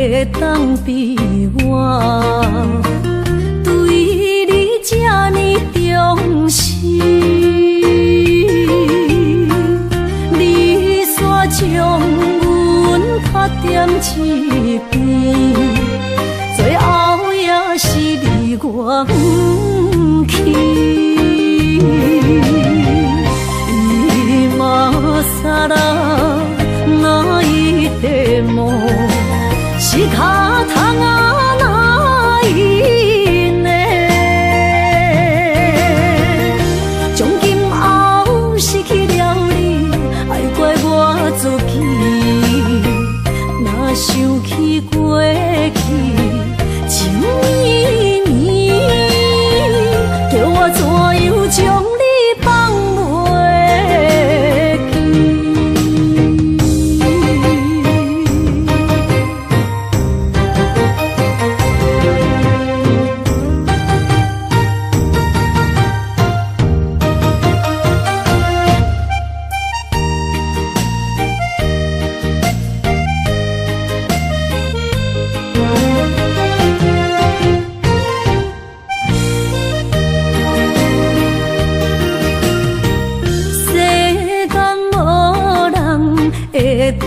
会当比我对你这呢重视？你煞将阮拍点一边，最后也是你我不去。今ら泣いても仕方がないね。从今后失去了你，爱怪我自己。若想起过去情绵绵，叫我怎样将你放袂？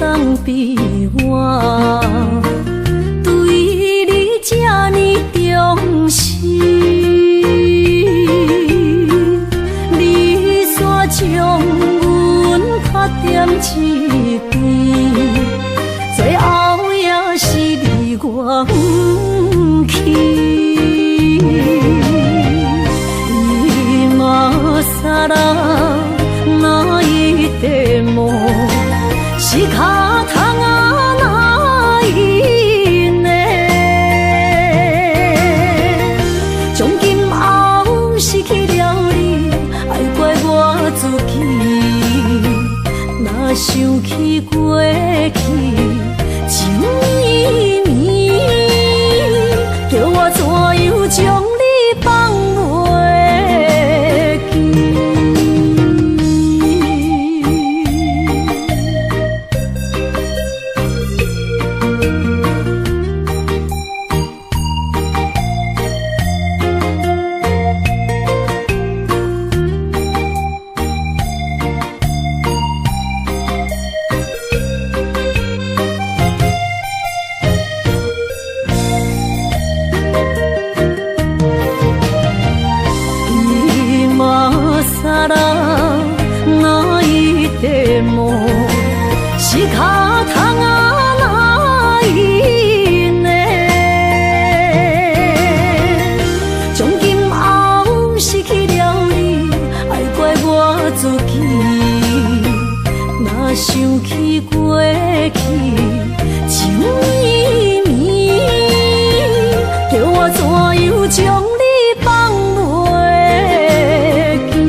当比我对你这呢重视，你煞将阮拍点一边，最后也是你我不去。今ら泣いても仕方がないね。从今后失去了你，爱怪我自己。若想起过去情绵绵，叫我怎样将你放袂记？仕方がないね。从今后失去了你，爱怪我自己。若想起过去情绵绵，叫我怎样将你放袂记？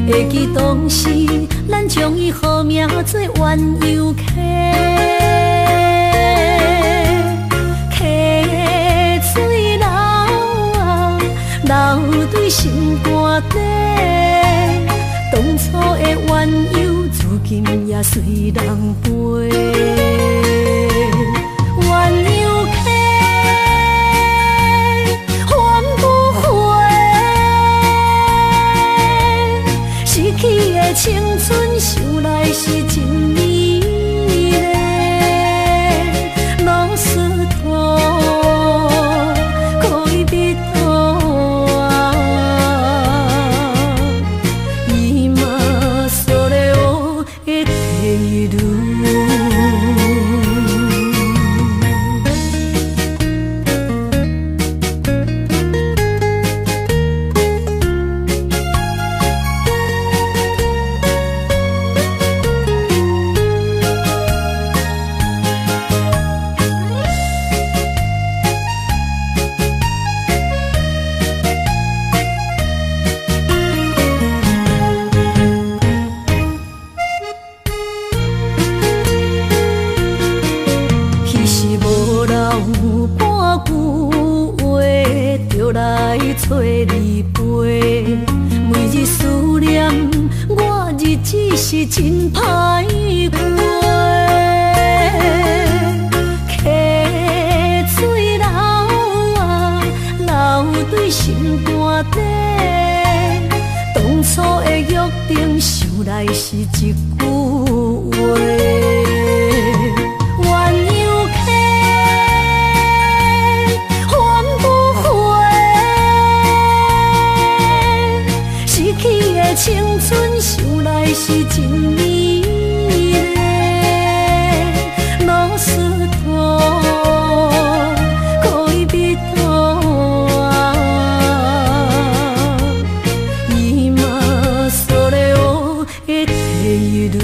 会记当时，咱将伊号名做鸳鸯溪，溪水流啊，流对心肝底。当初的鸳鸯，如今也随人飞。鸳鸯溪。青春想来是真美丽，老师徒找你陪，每日思念，我日子是真歹过。溪水流啊，流对心肝底。当初的约定，想来是一句话。青春想来是真美丽，老师徒恋蜜途啊，今それを得ている。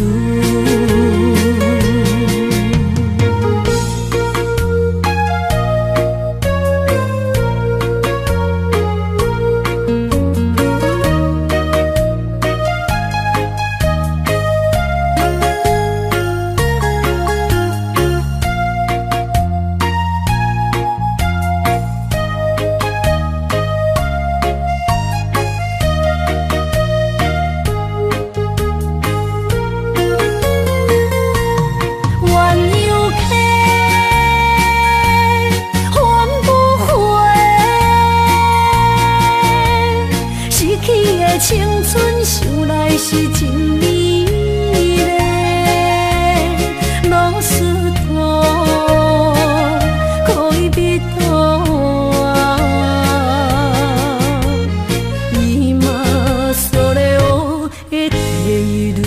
青春想来是真美丽，老师徒恋蜜途啊，今それを得ている。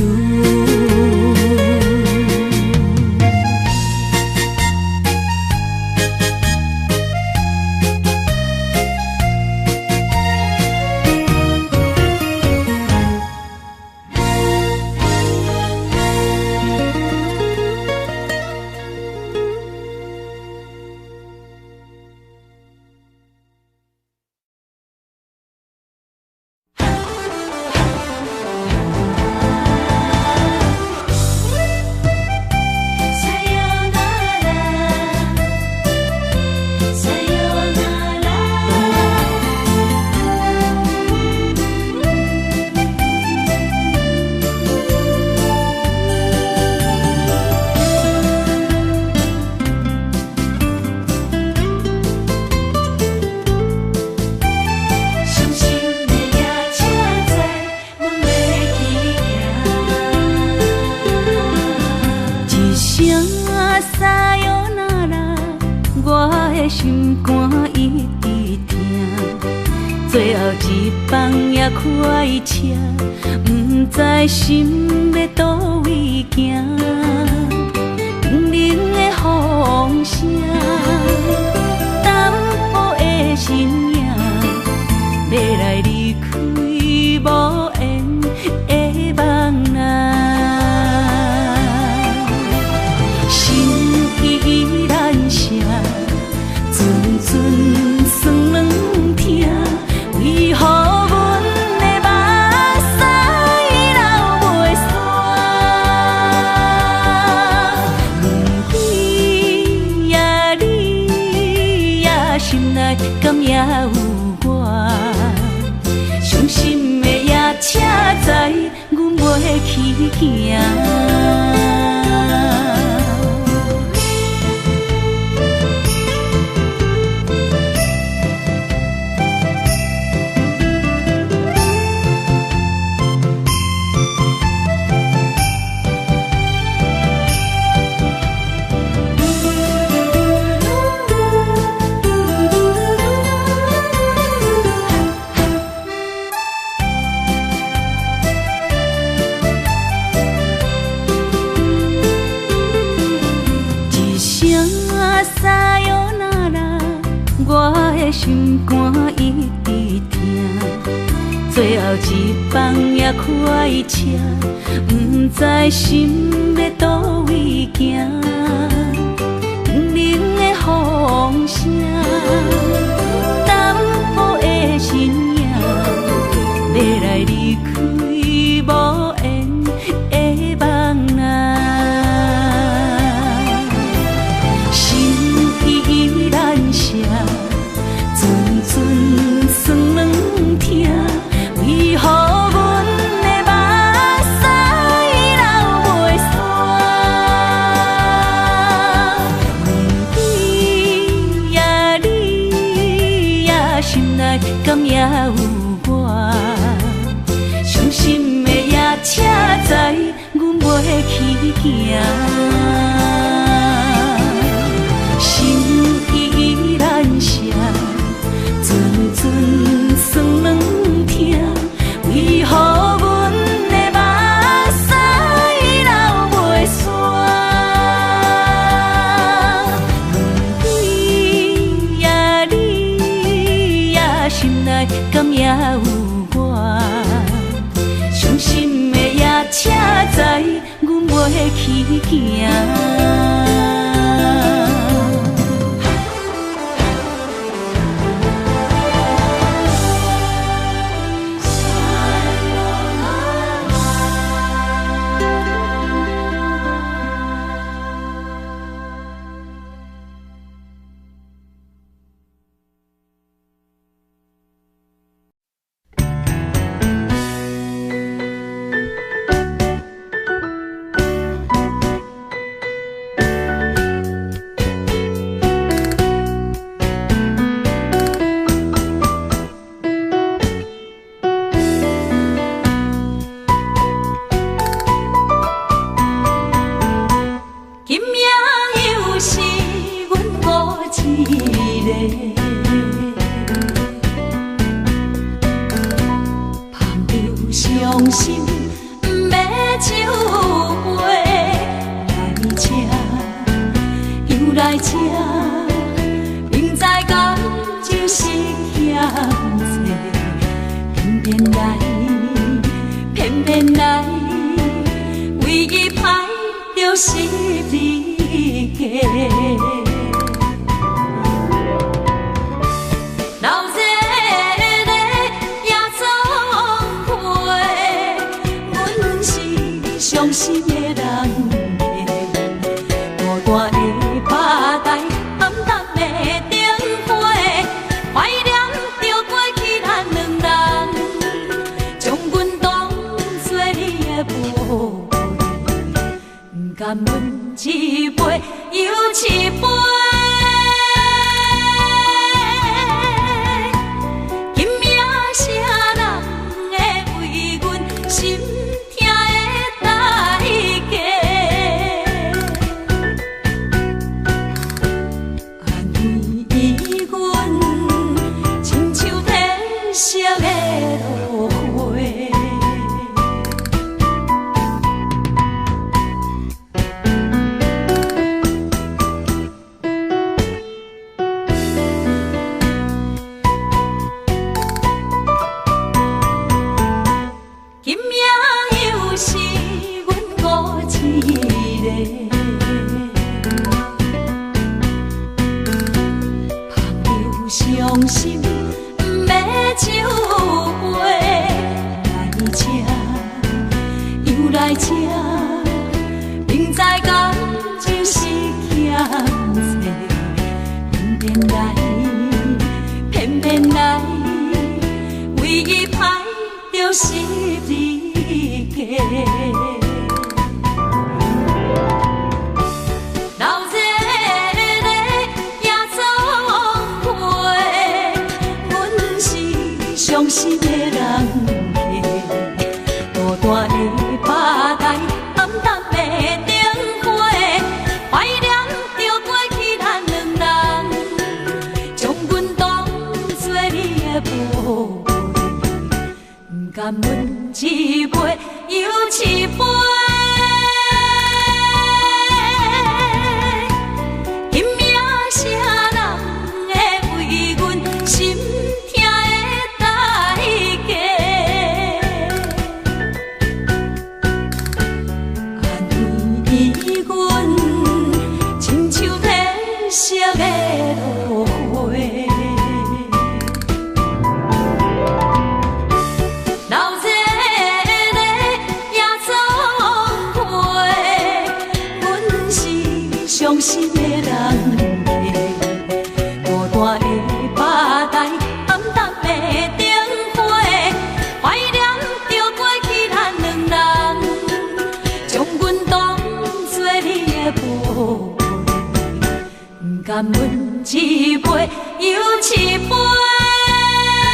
心肝一直疼，最后一放也开车，不知心要倒位行。冷冷的风声，淡薄的身影，要来离开无缘的梦啊，心依然舍。阵阵酸软疼，为何阮的目屎流袂煞？轮回也你也心内敢也有我？伤心的夜车载，阮袂去行。心肝一直疼，最后一放也开车，不知心要倒位行。冷冷的风声，淡薄的身影，要来离开无缘的梦啊，心依然舍。阵阵酸内敢也有我？伤心的夜车载，阮袂去行。心依然伤，阵阵酸软痛，为何阮的目屎流袂煞？问对呀，你呀，心内敢也有我？伤心的夜车载，阮袂去行。甘阮一杯又一杯。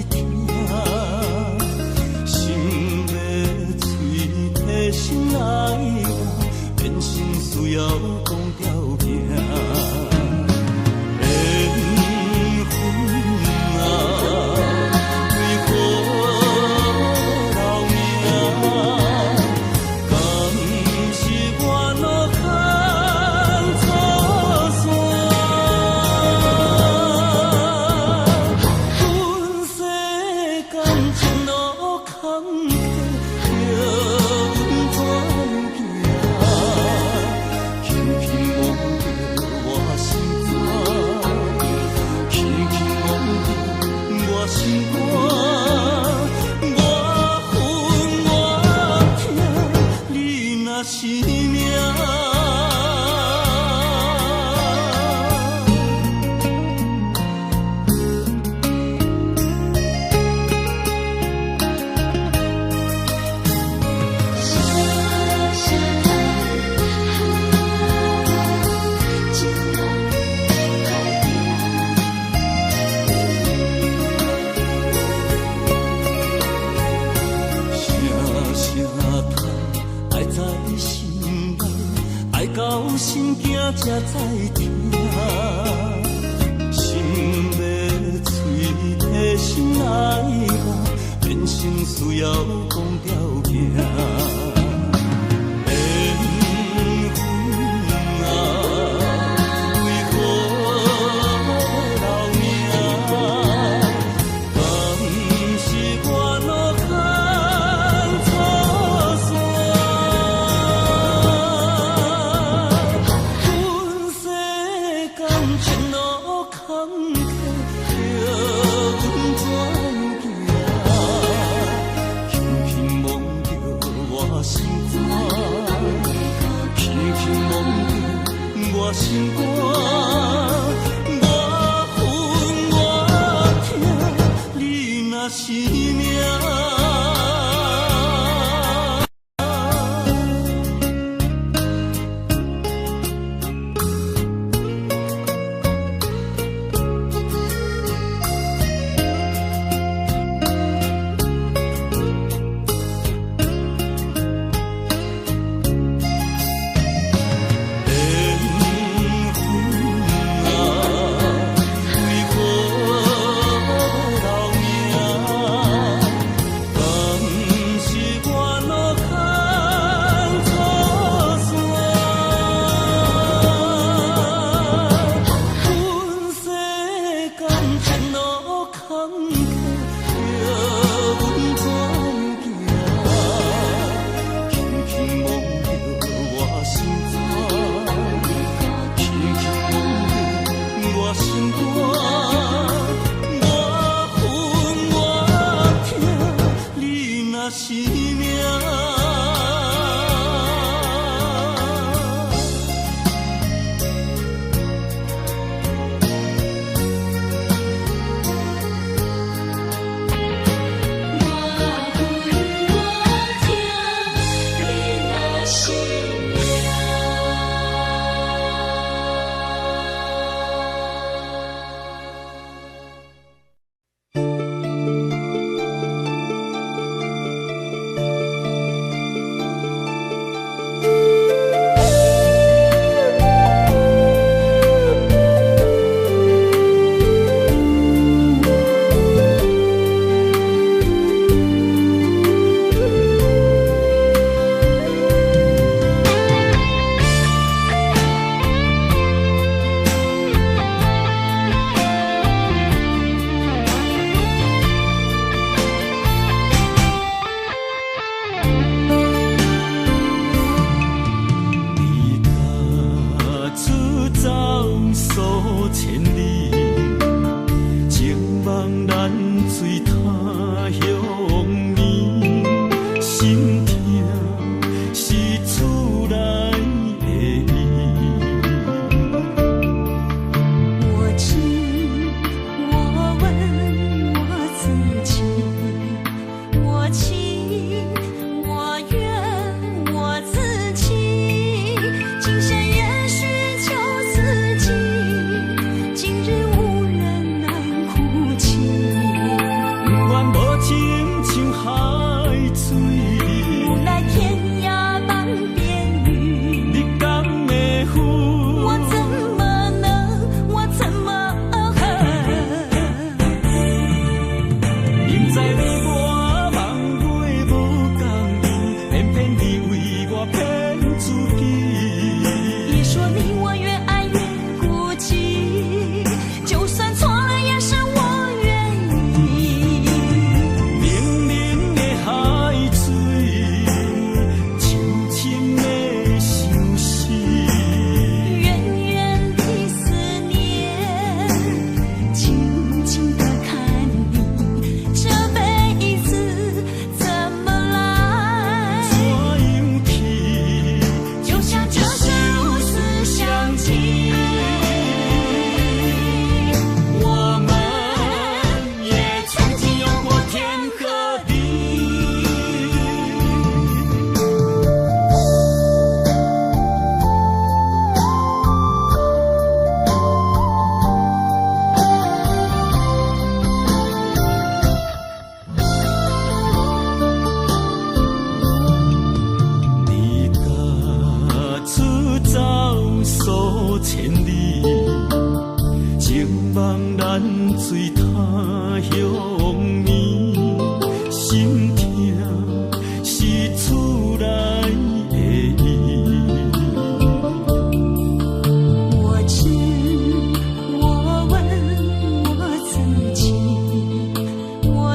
听，心要嘴提心来话，变成需要讲条件。才知听，心要嘴提心来话，变成需要讲条件。心肝，我分我痛，你若是命。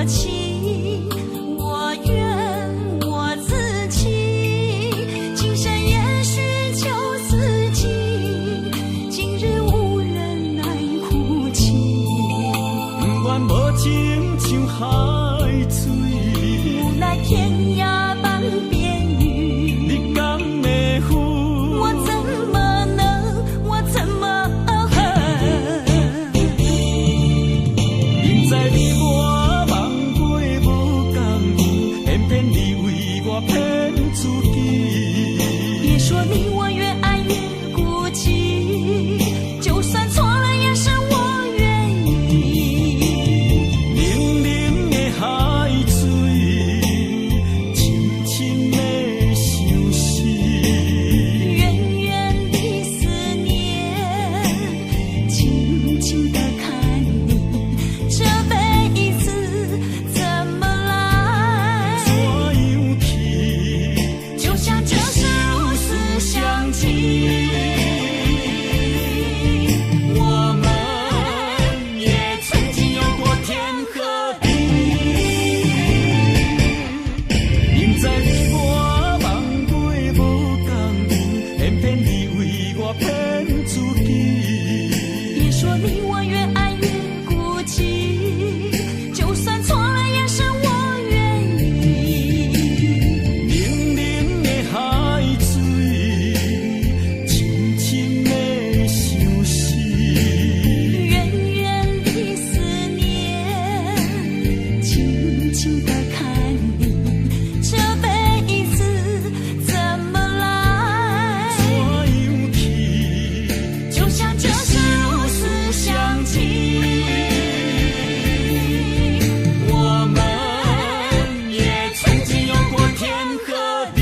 情，我怨我自欺。今生也许旧似锦，今日无人来哭泣。不愿无情像海水，无奈天涯半边云。你敢会负？我怎么能，我怎么恨？明知你我梦过无共圆，偏偏你为我骗自己。别说你我越爱越孤寂，就算错了也是我愿意。冷冷的海水，深深的相思。远远的思念，静静地看你，这辈子怎么来？怎样去？就像这是如此相契。我们也曾经有过天和地，明知你我梦过无共圆，偏偏你为我骗自己。别说你我越爱越孤寂，就算错了也是我愿意。冷冷的海水，深深的相思。远远的思念，静静地看你，这辈子怎么来？怎样去？就像这是如此相契。我们也曾经有过天和地。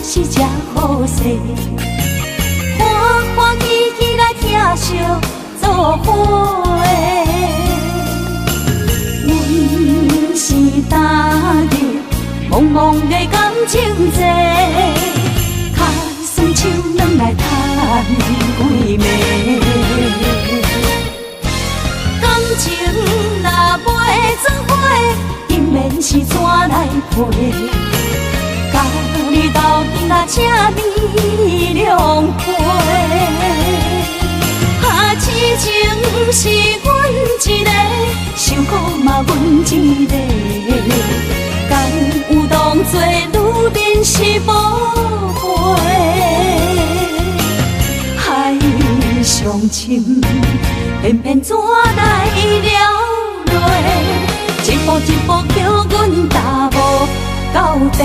是这好势，欢欢喜喜来疼惜做伙的。阮是踏入茫茫的感情债，脚酸手软来赚几暝。感情若袂做伙，因免是怎来陪？甲你斗阵啊，请你谅陪。啊，痴情是阮一个，受苦嘛阮一个。敢有当作女人是无悔？海上深，偏偏怎来了落？一步一步叫阮踏无到底。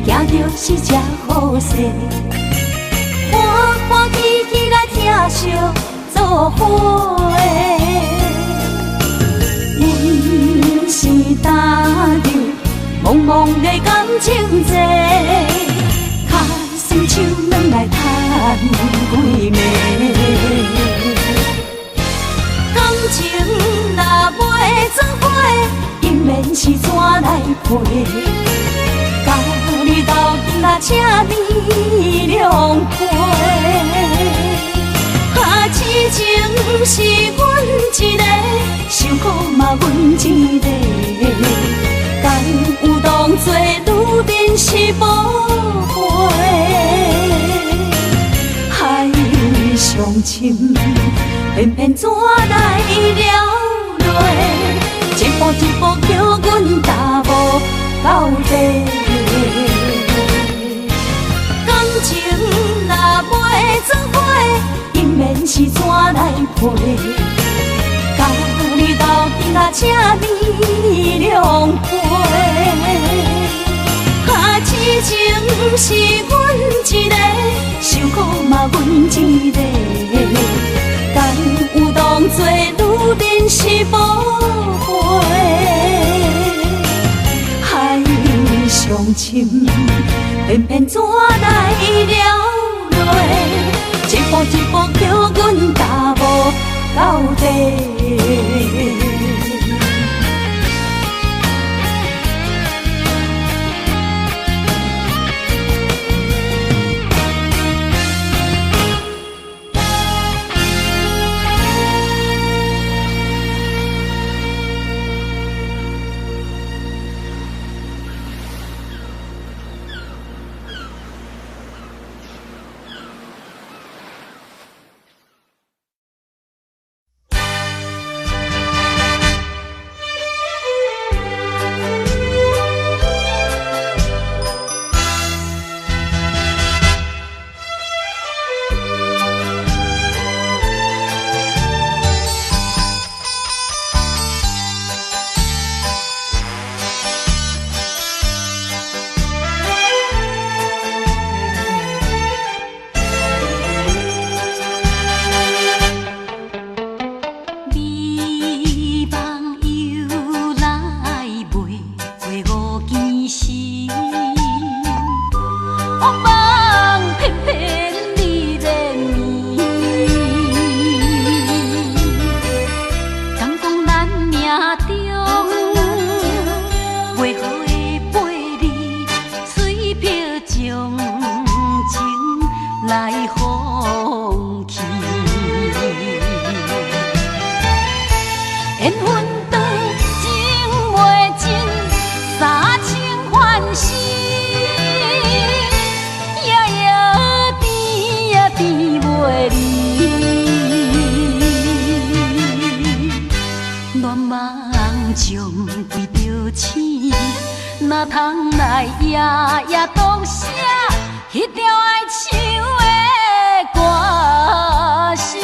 行着是这好势，欢欢喜喜来疼惜做伙的。阮是踏入茫茫的感情债，脚酸手软来赚几暝。感情若袂做伙，因免是怎来陪？甲你斗阵啊，请你谅陪。啊，痴情是阮一个，受苦嘛阮一个。敢有当作女人是无悔？海上深，偏偏怎来了落？一步一步叫阮踏无到底。感情若袂做伙，因免是怎来陪？甲你斗阵啊，请你谅陪。啊，痴情是阮一个，受苦嘛阮一个。敢有当作女人是无悔？上深，偏偏怎来了落？一步一步叫阮踏无到底。哪通来夜夜当写迄条爱唱的歌词？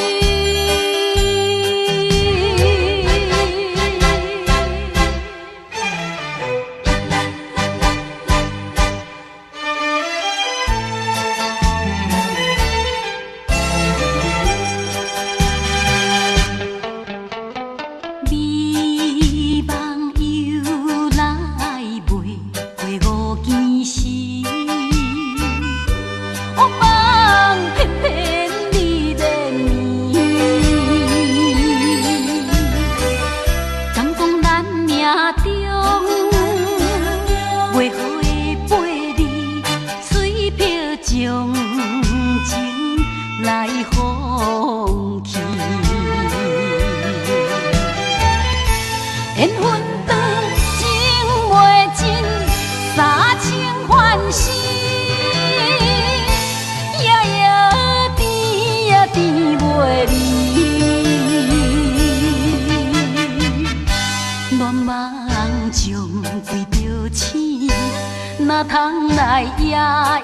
哪通来夜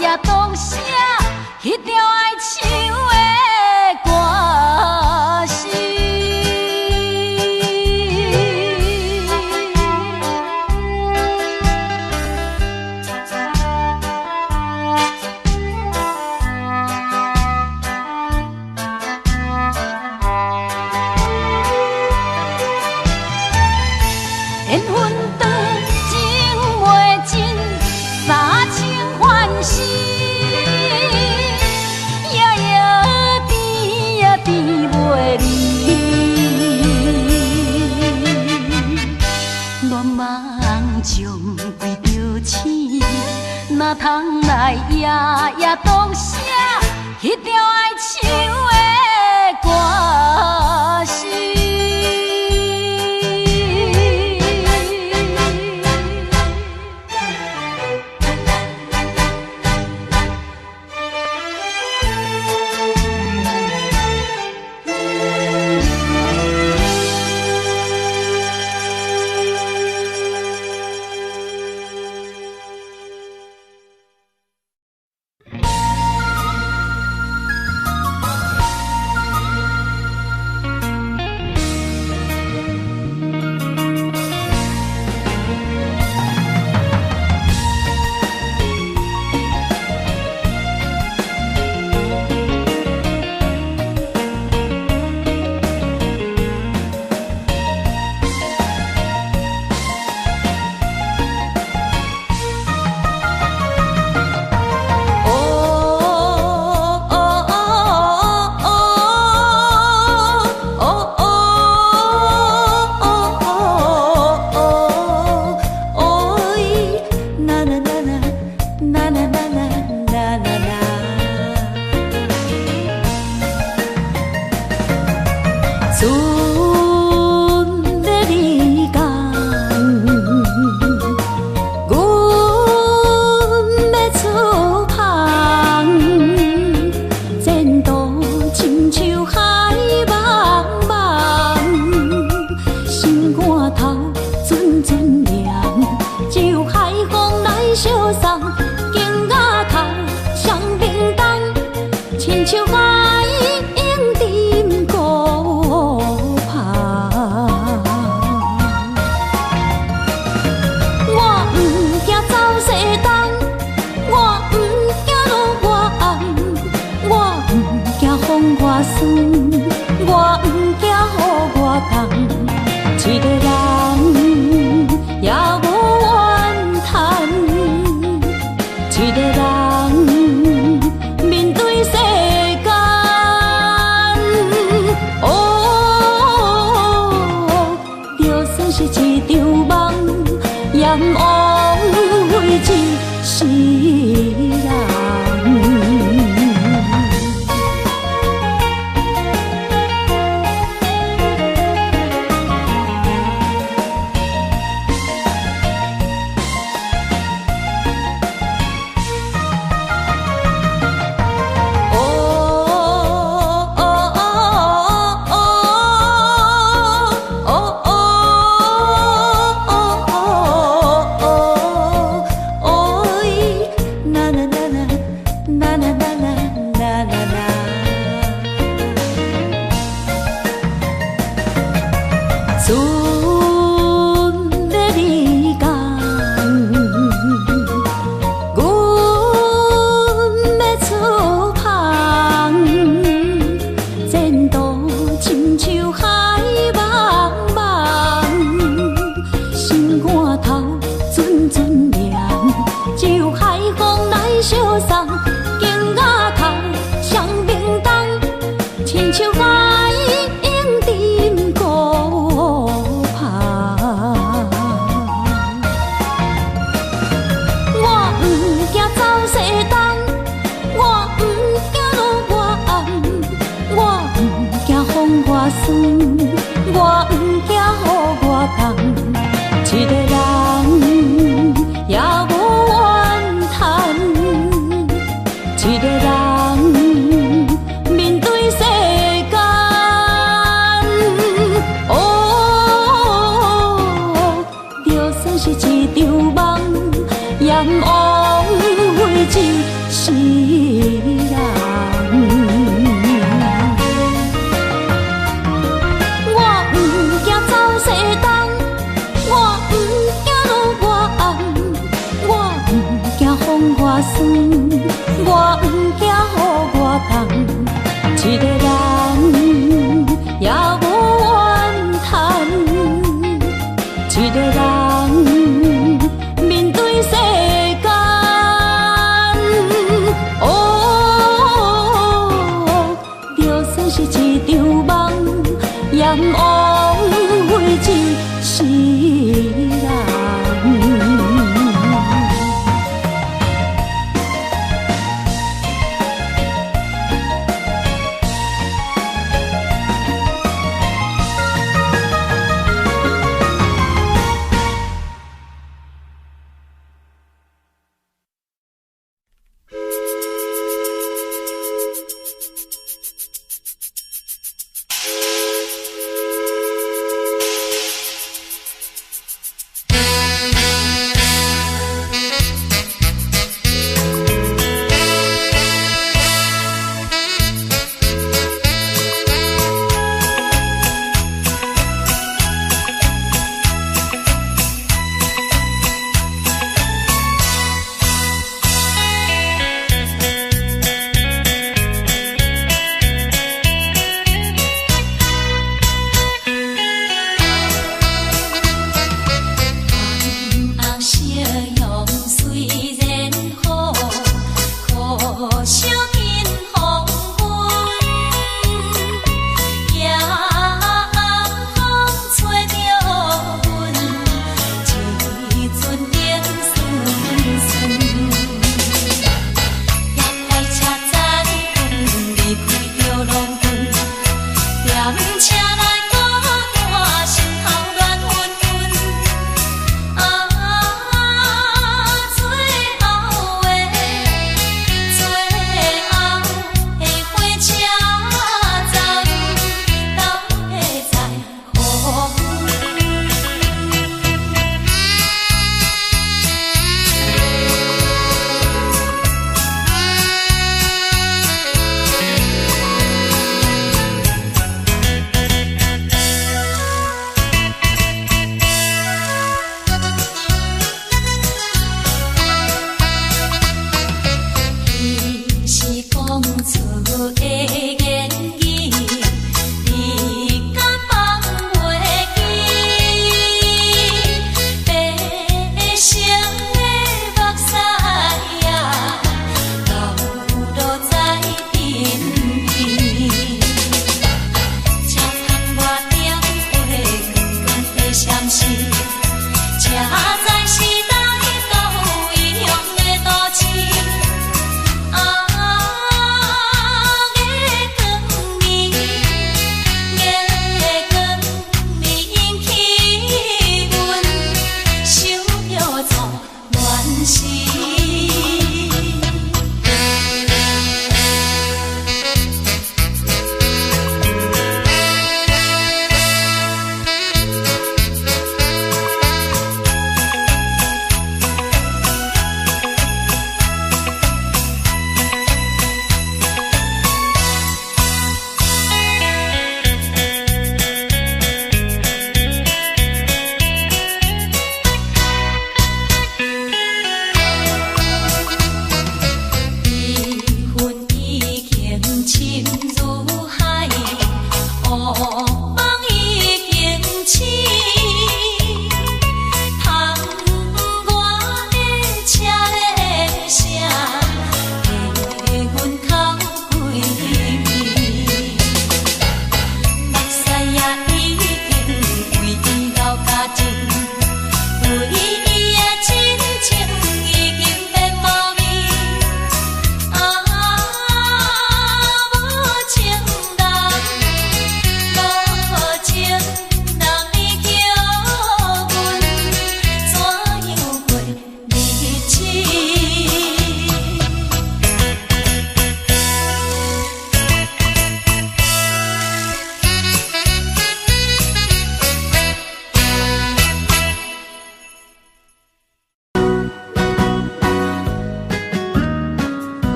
夜当写迄条爱唱的歌词？缘分长，情袂尽。三情欢喜，夜夜甜呀甜袂离。乱梦将规条星，哪通来夜夜当写迄条爱唱的歌词？是一场梦，阎王为一世人。我不惊走西东，我不惊路外暗，我不惊风外酸，我不惊雨外重。一个人也无怨叹，一个人面对世间。就算是一场梦，阎王为一世人。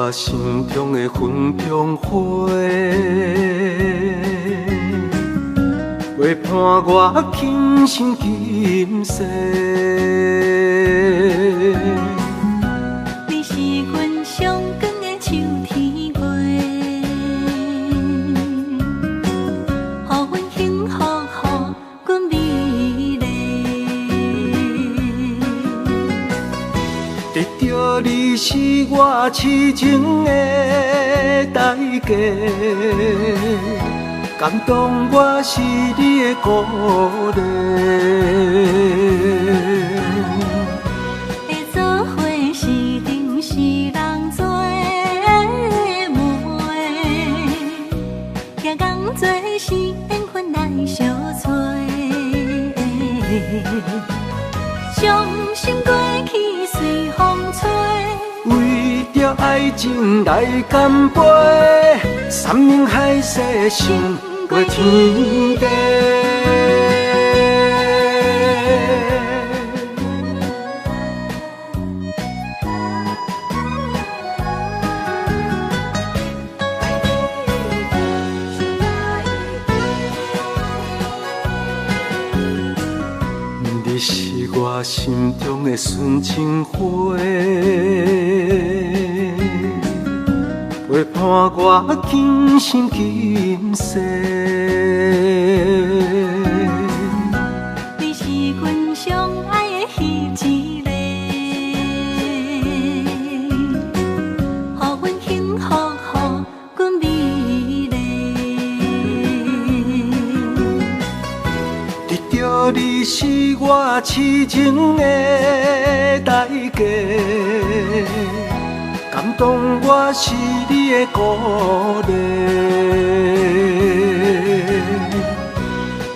我心中的云中花，陪伴我今生今世。你是阮上光的秋天月，予阮幸福，予阮美丽。得到你是我痴情的代价，感动我是你的鼓励。会做伙是定是人做媒，行工做是缘分来相找。伤心过去随风吹。为着爱情来干杯，山盟海誓想过天地。你是我心中的纯情花，陪伴我今生今世。你是阮上爱的彼一个，予阮幸福，予阮美丽。得到你是我痴情的代价，感动我是你的鼓励。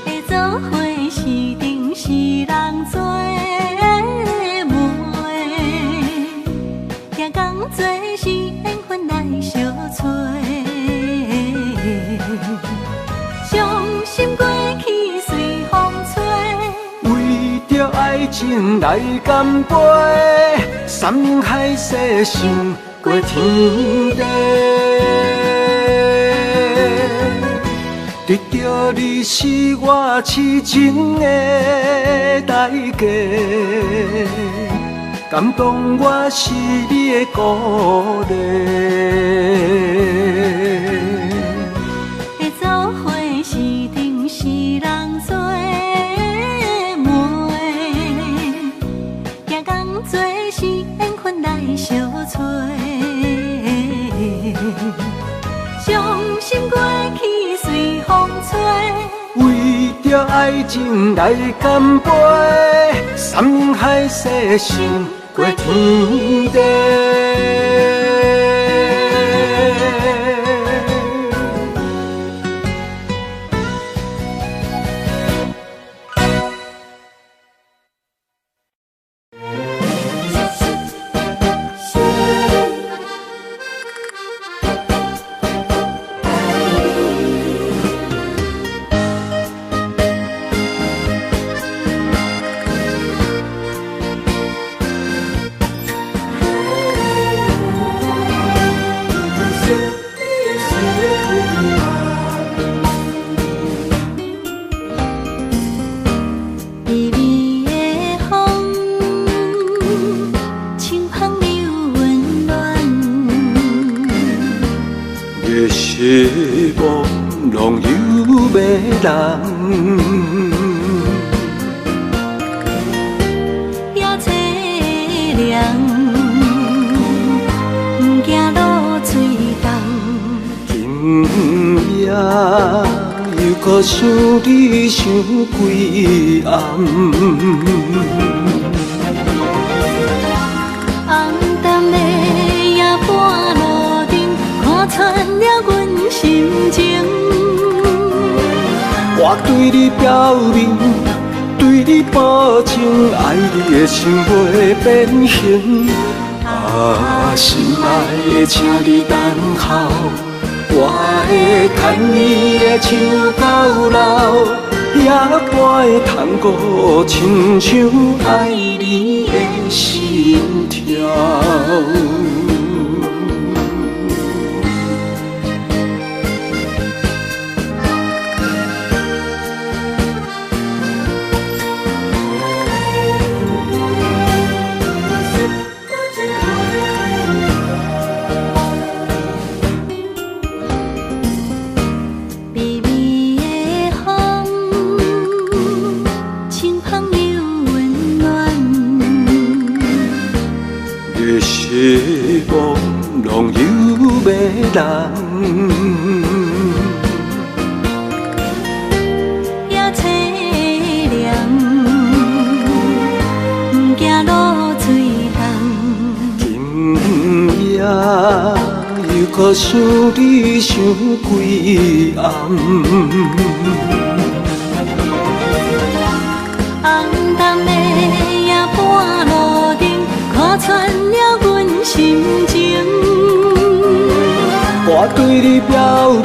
会做伙是定是人做媒，行工做是缘分来相找。伤心过去随风吹。为着爱情来干杯，山盟海誓想过天地。得到你是我痴情的代价，感动我是你的鼓励。会做伙是定是人做媒，行工做是缘分来相找。伤心过去随风吹。为着爱情来干杯，山盟海誓想过天地。微微的风，轻捧又温暖。夜色朦胧又迷人，也凄凉，行路水重。今夜又搁想你想几暗。红淡的夜半路灯，看穿了阮心情。我对你表明，对你保证，爱你的心袂变形。啊，心爱的，请你等候，我会牵你的手到老，也会探顾亲像爱你的心跳。人。也凄凉，不惊露水重。今夜又搁想你想几暗。红淡的夜半路灯，看穿了阮心情。我对你表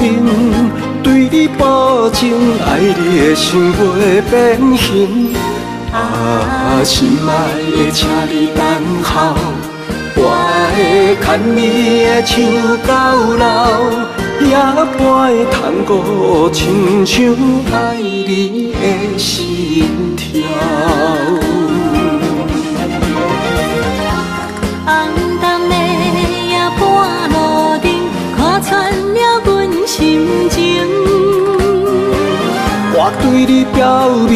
明，对你保证，爱你的心袂变形。啊，心爱的，请你等候，我会牵你的手到老，也不会通过亲像爱你的心跳。红淡的夜半路灯，看穿了阮心情。我对你表明，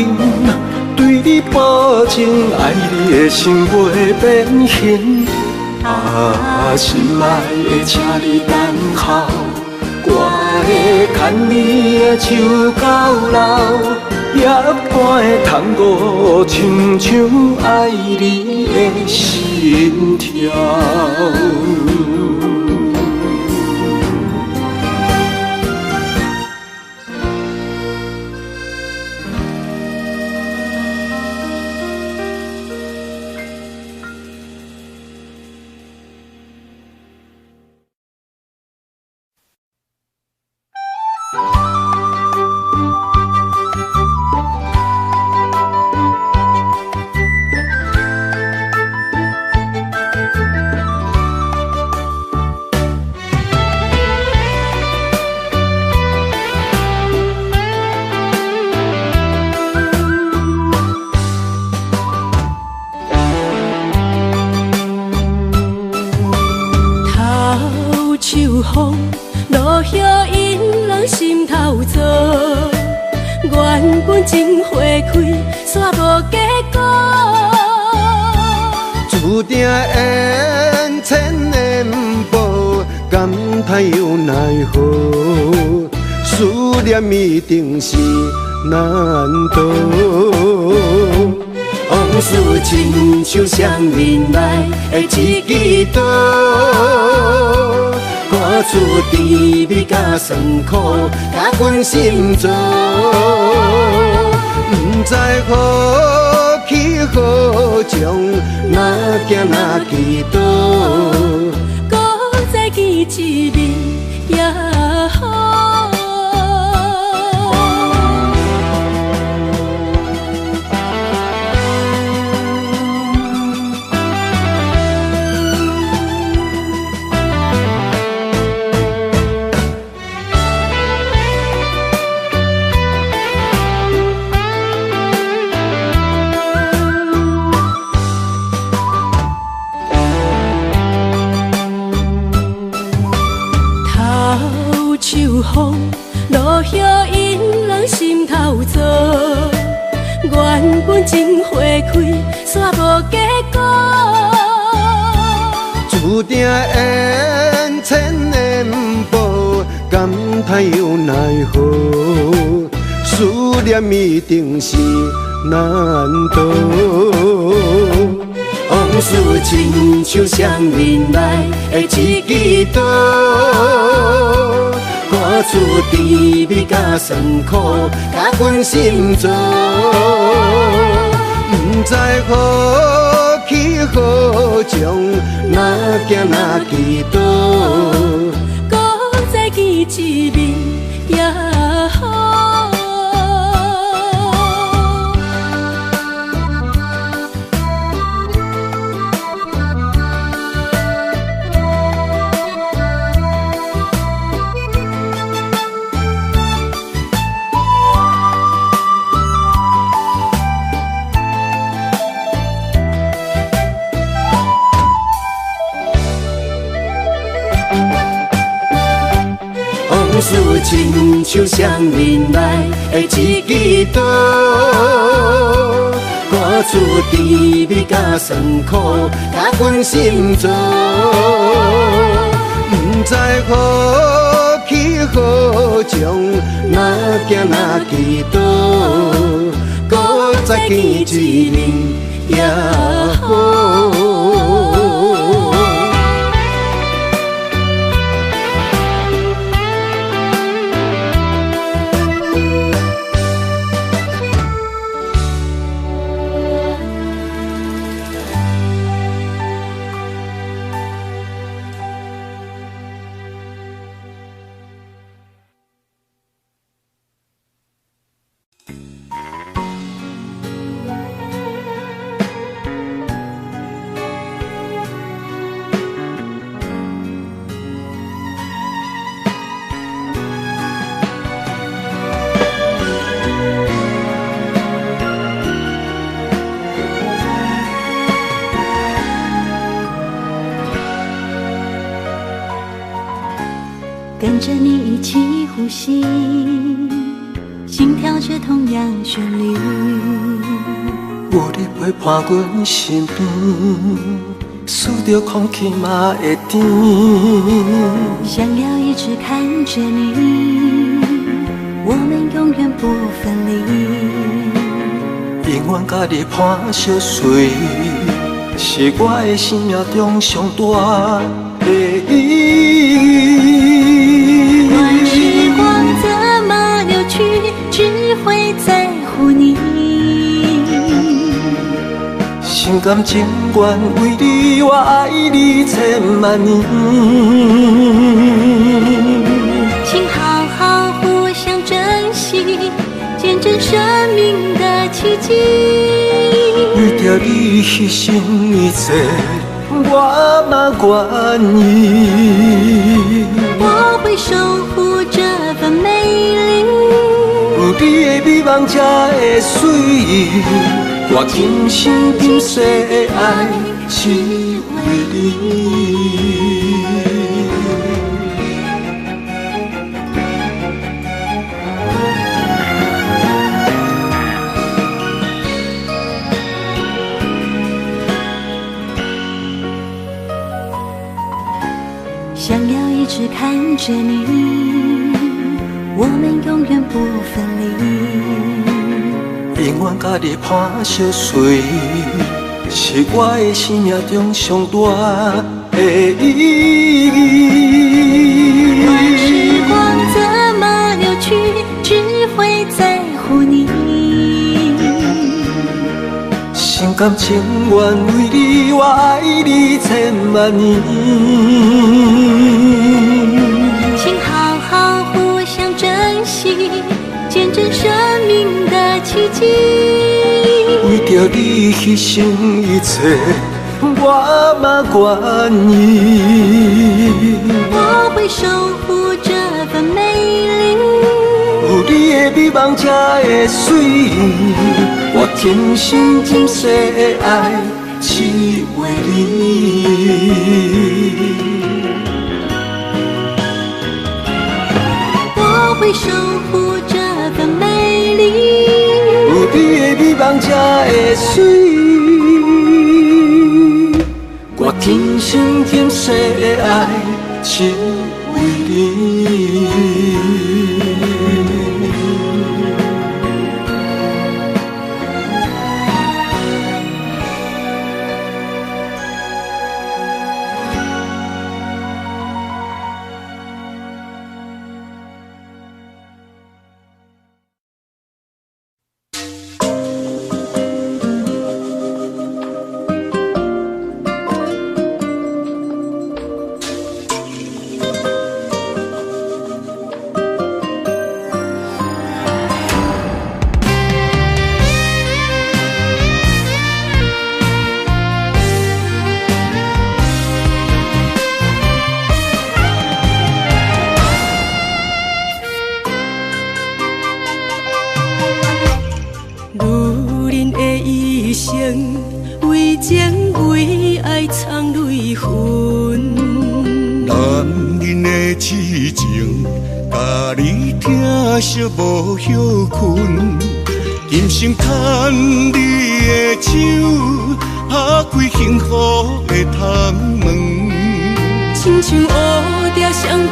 对你保证，爱你的心袂变形。啊，心爱的，请你等候，我会牵你的手到老，也不会通过亲像爱你的心跳。风，落叶引人心头躁。原本情花开，煞无结果。注定缘千年报，感叹又奈何？思念一定是难渡。往事亲像双面来的一支刀，看出甜蜜甲酸苦，甲阮心做。不知何去何从，哪行哪去倒，搁再见一面也好。秋风，落叶引人心头躁。原本情花开，煞无结果。注定缘千年报，感叹又奈何？思念一定是难渡。往事亲像双面来的一支刀，看出甜蜜甲酸苦，甲阮心做。不知何去何从，哪行哪去倒，搁再见一面也好。往事亲像双面来的一支刀，看出甜蜜甲酸苦，甲阮心做。不知好气好情，哪行哪祈祷，搁再见一面也好。跟着你一起呼吸，心跳着同样旋律。有你陪伴阮身边，数着空气嘛会甜。想要一直看着你，我们永远不分离。永远甲你伴相随，是我的生命中上大的意义。管时光怎么流去，只会在乎你。心甘情愿为你，我爱你千万年。请好好互相珍惜，见证生命的奇迹。为着你牺牲一切，我嘛愿意。我会守护这份美丽。有你的美梦才会水，我今生今世的爱只为你。想要一直看着你，我们永远不分离。永远甲你伴相随，是我的生命中上大的意义。管时光怎么流去，只会在乎你。心甘情愿为你，我爱你千万年。请好好互相珍惜，见证生命的奇迹。为着你牺牲一切，我嘛愿意。我会守护这份美丽。有你的美梦才会水，我今生今世的爱只为你。我会守护这份美丽。有你的美梦才会水，我今生今世的爱只为你。为情为爱藏泪痕，男人的痴情，甲你疼惜无休困。今生牵你的手，打开幸福的窗门。亲像乌蝶双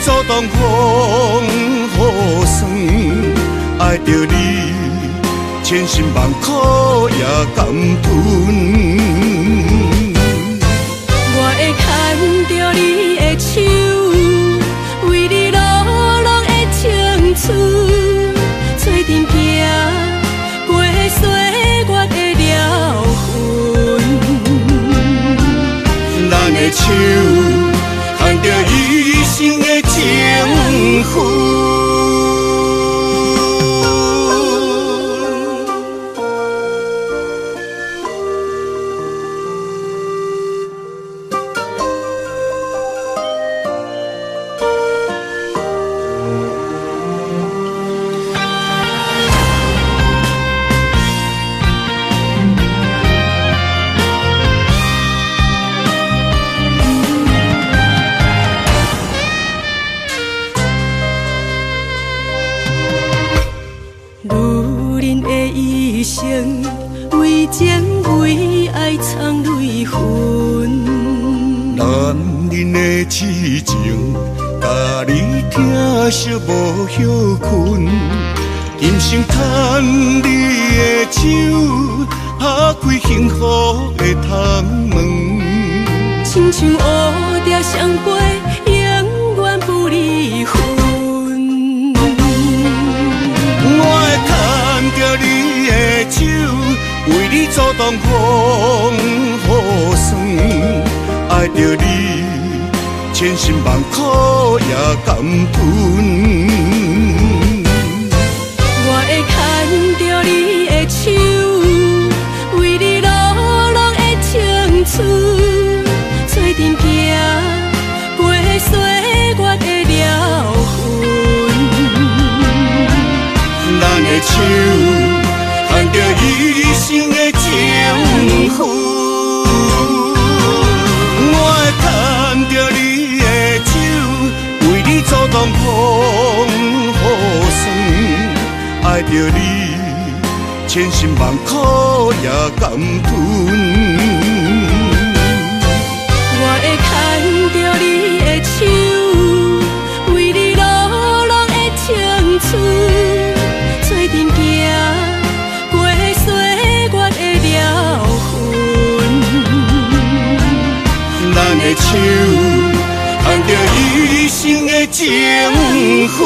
阻挡风雨霜，爱着你，千辛万苦也甘吞。我会牵着你的手，为你落落的青春，做阵行过岁月的疗痕。咱的手牵着一生的情分。为情为爱藏泪痕，男人的痴情，甲你疼惜无休困。今生牵你的手，打开幸福的窗门。亲像乌蝶相陪，永远不离分。我会牵着你的手，为你阻挡风雨霜，爱着你，千辛万苦也甘吞。我会牵着你的手，为你落落的青春，做阵行过岁月的疗痕。咱的手牵着一生的情分，我会牵着你的手，为你阻挡风雨霜，爱着你，千辛万苦也甘吞。我会牵着你的手，为你落落的青春，做阵行过岁月的疗痕。咱的手牵着一生的情分。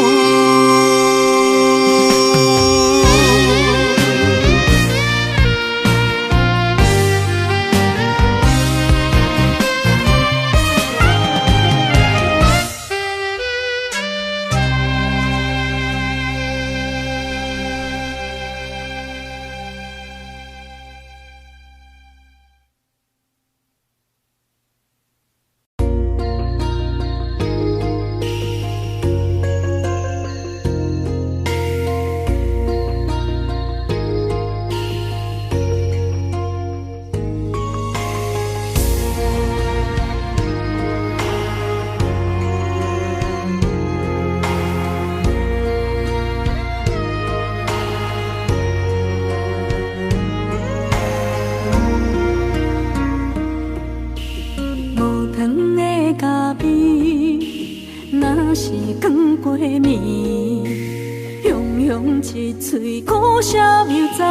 一嘴苦涩又走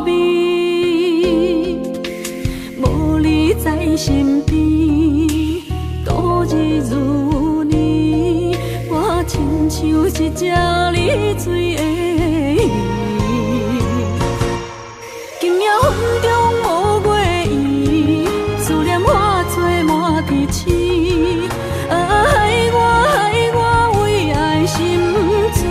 味，无你在身边，度日如年，我亲像一只离水的鱼。今夜风中无月圆，思念化作满天星。害我为爱心醉。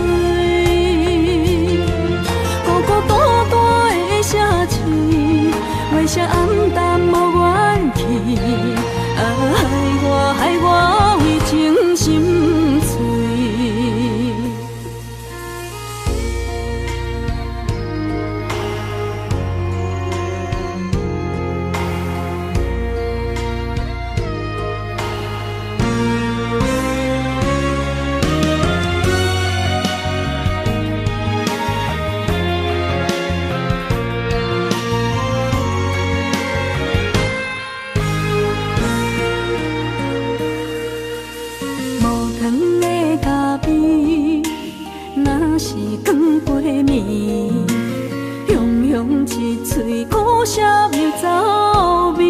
月色暗淡无元气，害我为情心碎。嘴苦涩又走味，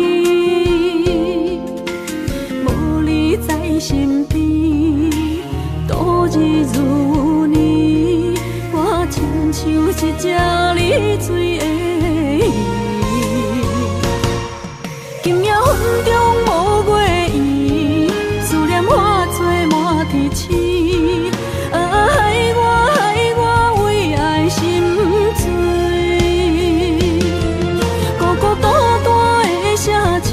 无你在身边，度日如年，我亲像一只溺水的鱼。今夜云中无月圆，思念化作满天星。害我为爱心醉，孤孤单单的城市，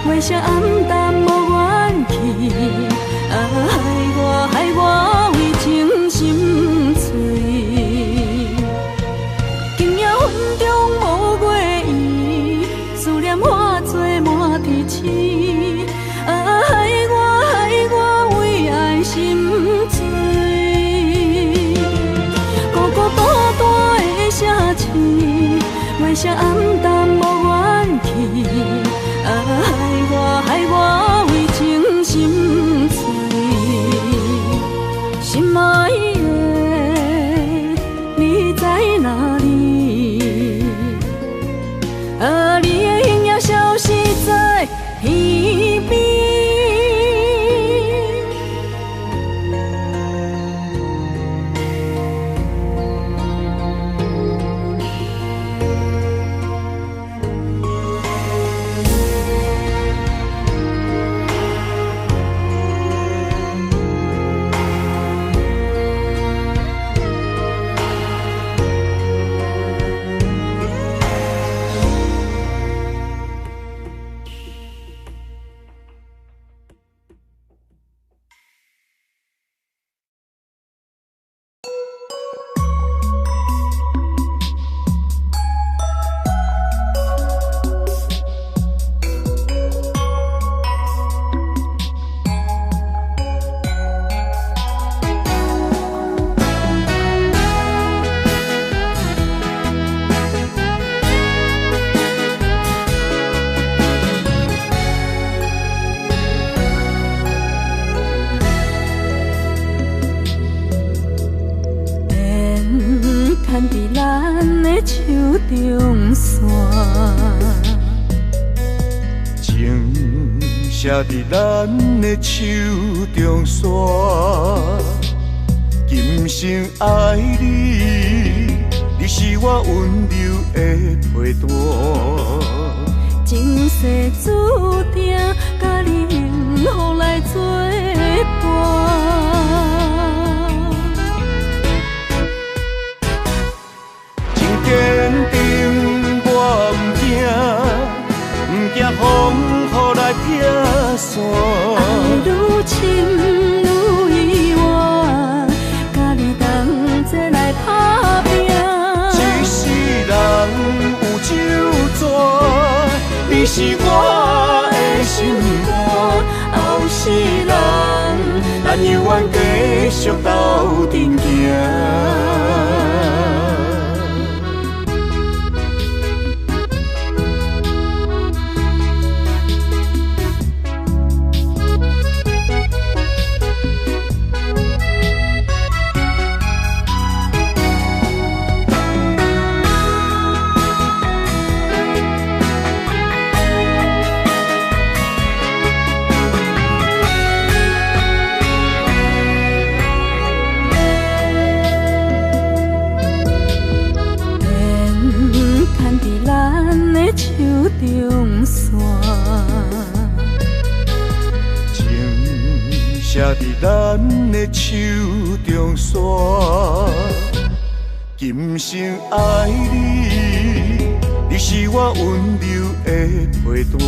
月色暗淡无元气。害我为情心碎。今夜云中无月圆，思念化作满天星。害我为爱心醉。月色暗淡无元气，害我为情心碎。心爱的，你在哪里？你的影也消失在天边。牵伫咱的手中线，情写伫咱的手中线，今生爱你，你是我温柔的陪伴。前世注定，甲你幸福来作伴。坚定我不惊风雨来撇散。爱愈深愈远，甲你同齐来打拼。一世人有酒泉，你是我的心肝。后世人，咱永远继续斗阵行。手中线，情写伫咱的手中线，今生爱你，你是我温柔的陪伴。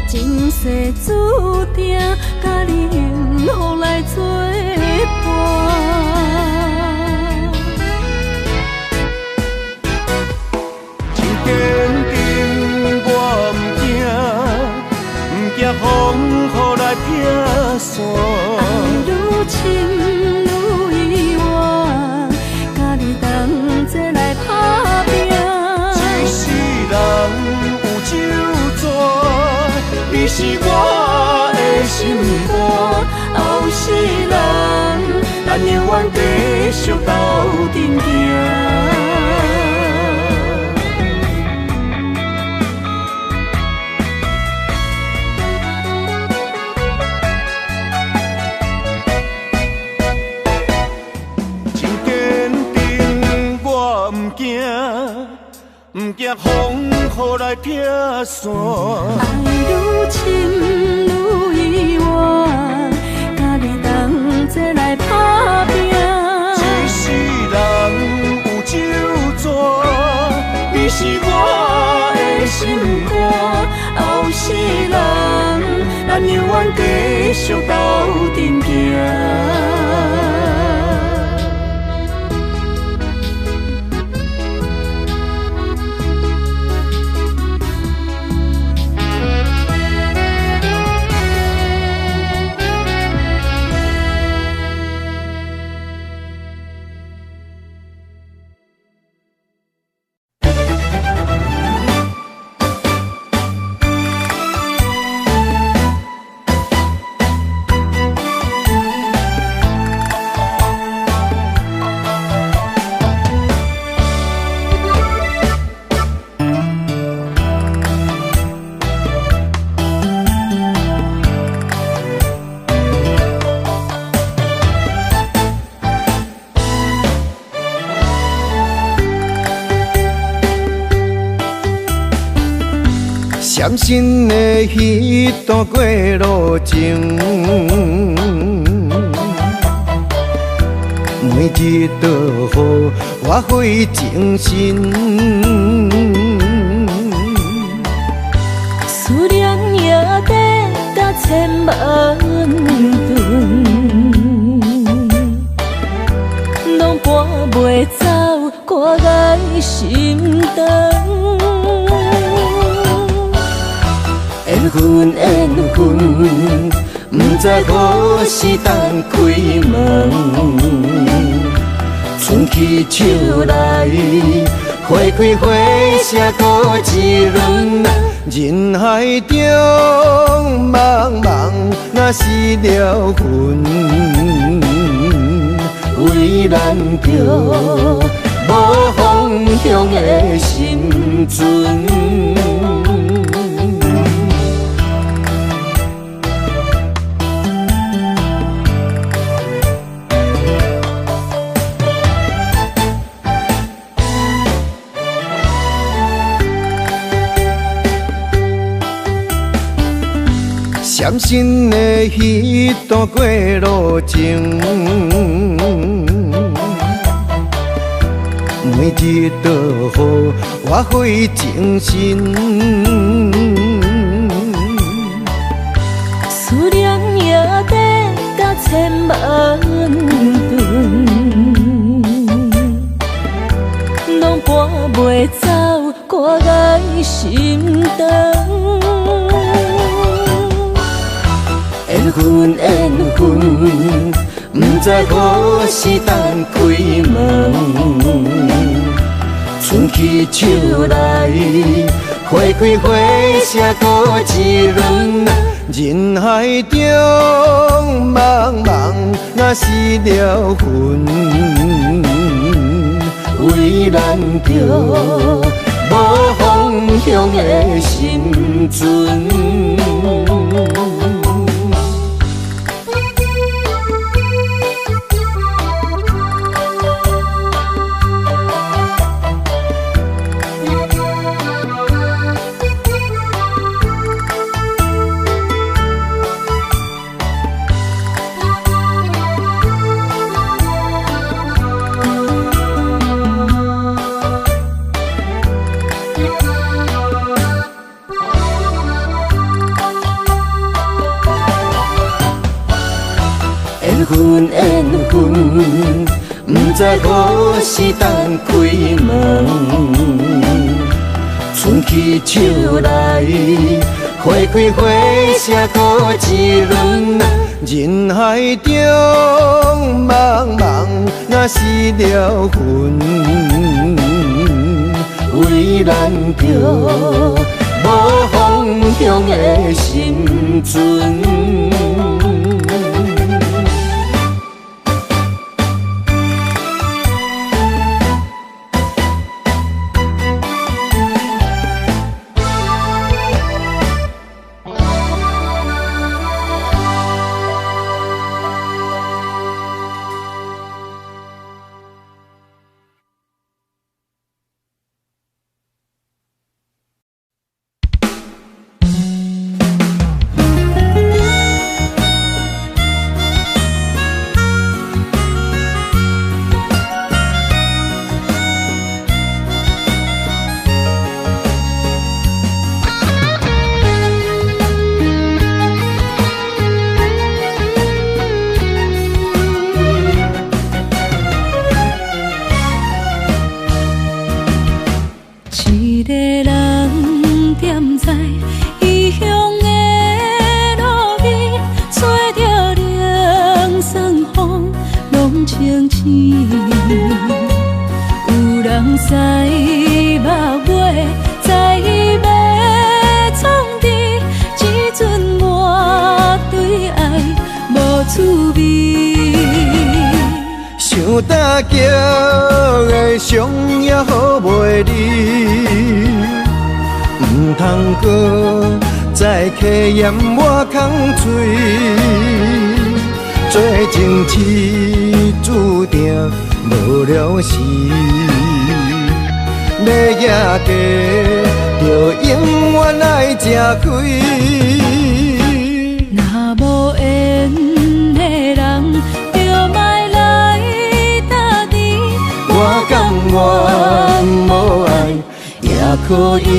前世注定，甲你幸福来作伴。坚定我不惊风雨来撇散。爱愈深愈远，甲你同齐来打拼。一世人有酒泉，你是我的心肝。后世人，咱永远继续斗阵行。惊，不惊风雨来劈山。爱愈深愈意外，甲你同齐来打拼。一世人有酒泉，你是我的心肝。后世人，咱永远继续斗阵行。闪身的彼段过路情，每日都予我费精神。思念也得甲千万吨，拢搬袂走挂在心肠。缘分缘分，不知何时当开门。春去秋来，花开花谢过一轮。人海中茫茫，若是了魂，为咱着无方向的心存。闪身的彼段过路情，每日都予我费精神。思念也得甲千万吨，拢搬袂走挂在心肠。缘分缘分，不知何时当开门。春去秋来，花开花谢过一轮。人海中茫茫，若是了魂，为咱着无方向的心存。缘分缘分，不知何时当开门。春去秋来，花开花谢过一轮。人海中茫茫，若是了魂，为咱着无方向的心存。使目尾，在要创治，只准我对爱无趣味。想搭桥的伤也好袂离，唔通搁再客嫌我空嘴。做情痴注定无了时，要野家就永远爱吃亏。若无缘的人，就莫来搭敌。我甘愿无爱也可以。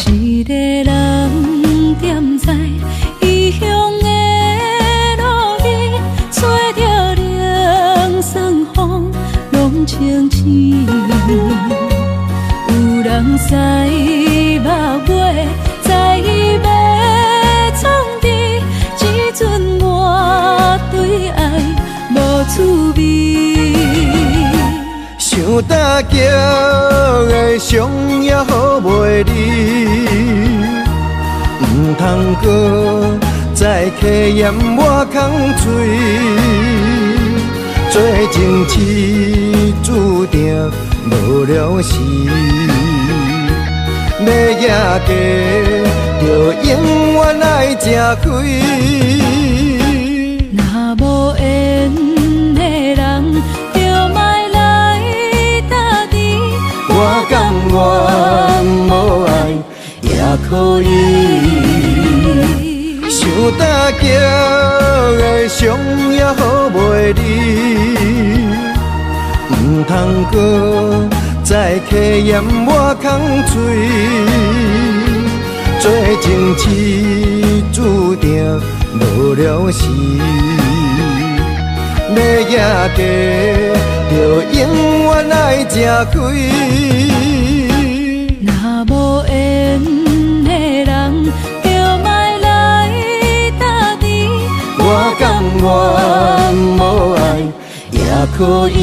一个人踮在异乡的路边，吹着凉爽风，拢清醒。有人使目尾，在要创治，只准我对爱无趣味。想搭桥的伤也好袂离，唔通搁再客嫌我空嘴。做情痴注定无了时，要野家就永远爱吃亏。若无缘的人，就莫来搭敌。我甘愿无爱也可以。想搭桥的伤也好袂离，唔通搁再客嫌我空嘴。做情痴注定无了时，要野家就永远爱吃亏。若无缘的人，就莫来搭敌。我甘愿无爱也可以。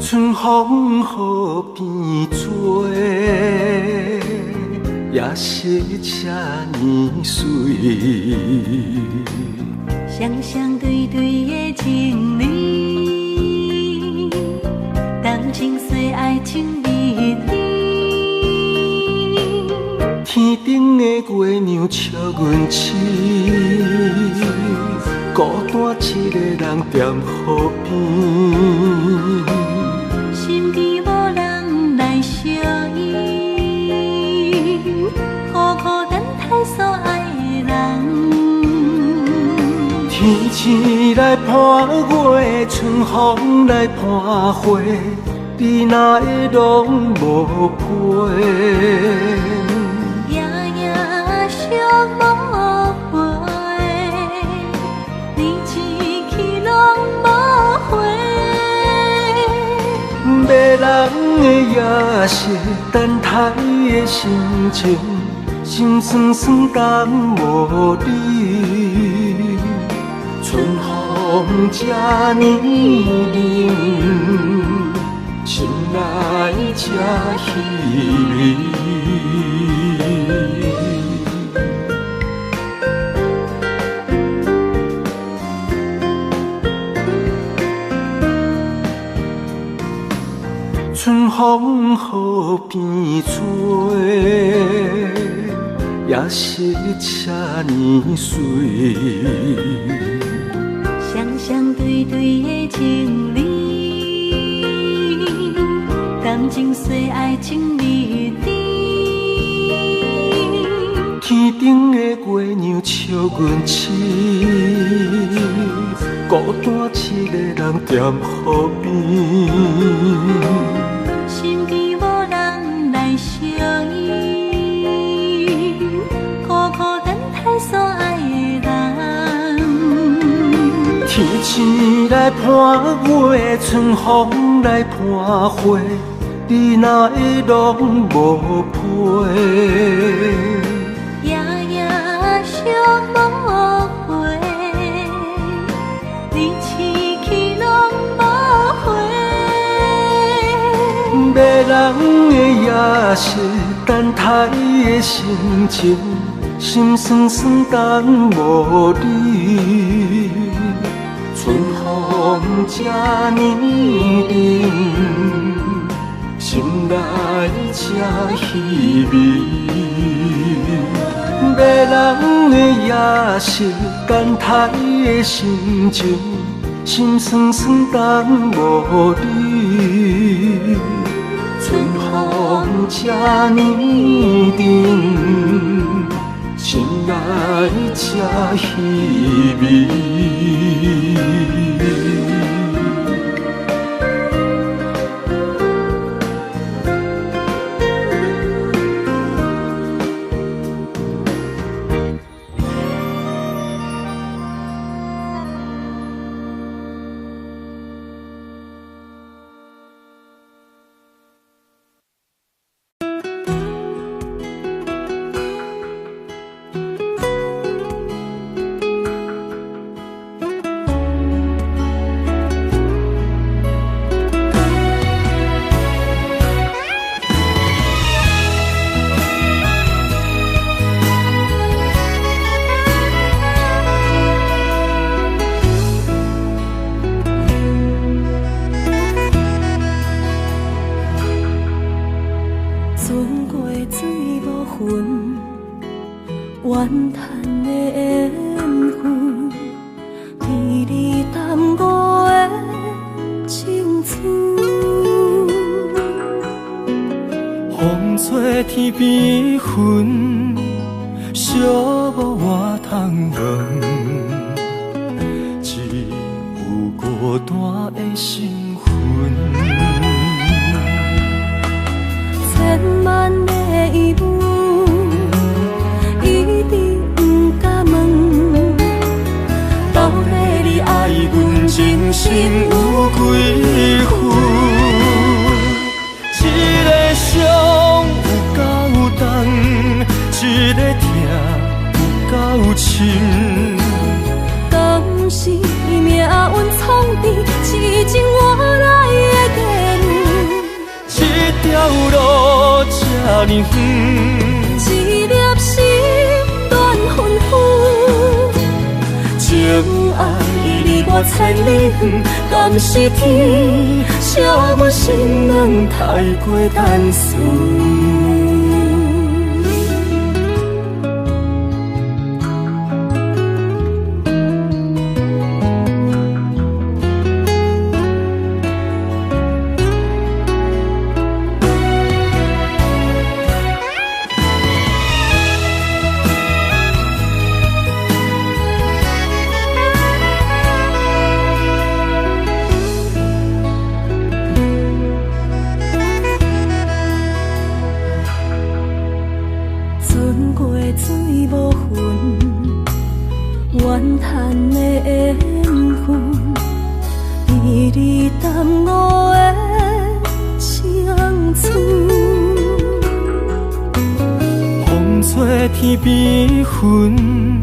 春风河边吹，也是这呢水。双双对对的情侣，谈情说爱情蜜里。天顶的月亮笑阮痴，孤单一个人踮河边。身边无人来相依，孤孤单单所爱的人。天星来伴月，春风来伴花，你哪会拢无陪？夜夜相无回，你一去拢无回。迷人的夜色，等待的心情，心酸酸等无你。春风这呢冷，心内这稀微。风雨变做，也是这呢水。双双对对的情侣，感情随爱情蜜甜。天顶的月亮笑阮痴，孤单一个人踮河边。身边无人来相依，孤孤单单所爱的人。天星来伴月，春风来伴花，你哪会拢无陪？夜夜相无回，你痴去拢无回。迷人的夜色，等待的心情，心酸酸等无你。春风这呢冷，心内这稀微。迷人的夜色，等待的心情，心酸酸等无你。春风这呢冷，心内这稀微。怨叹的缘分，甜蜜淡薄的青春。风吹天边云，寂寞我通问，只有孤单的心魂。千万的疑问，一直不敢问，到底你爱阮真心有几分？一个伤有够重，一个痛有够深。敢是命运创治，痴情换来的结论？这条路这呢远，一粒心乱纷纷。情爱离我千里远，敢是天惜阮心软太过单纯？怨叹的缘分，甜蜜淡薄的青春。风吹天边云，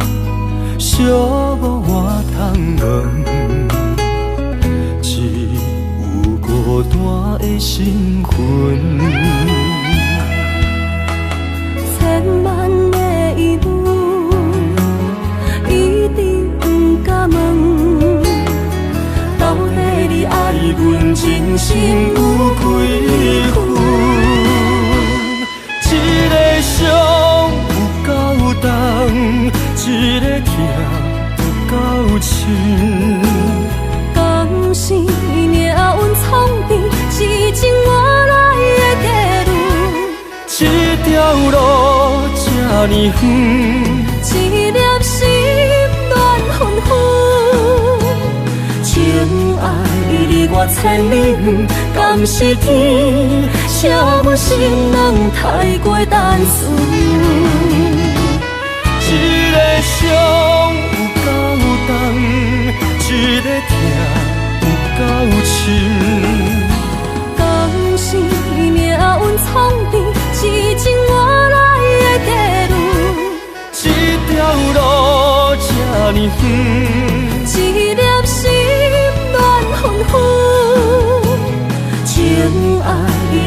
寂寞我通问，只有孤单的心魂。千万的疑问，一直不敢问，到底你爱阮真心有几分？深。敢是命运创治，是情我来的地路。这条路这呢远，一粒心乱纷纷，情爱离我千里远，敢是天写阮心软太过单纯？一个伤有够重，一个痛有够深。敢是命运创治，是情我来的地路。这条路这呢远，一粒心乱纷纷，情爱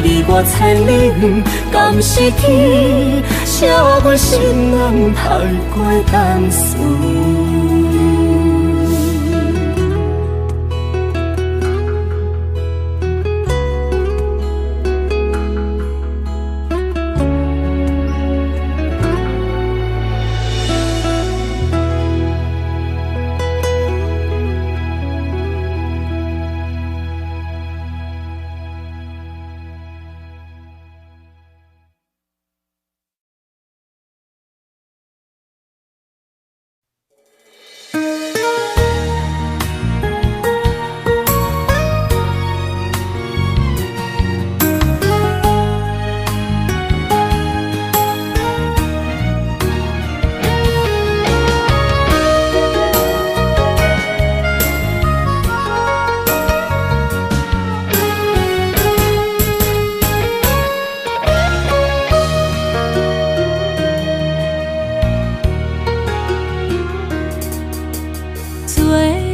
离我千里远，敢是天写阮心软太过单纯？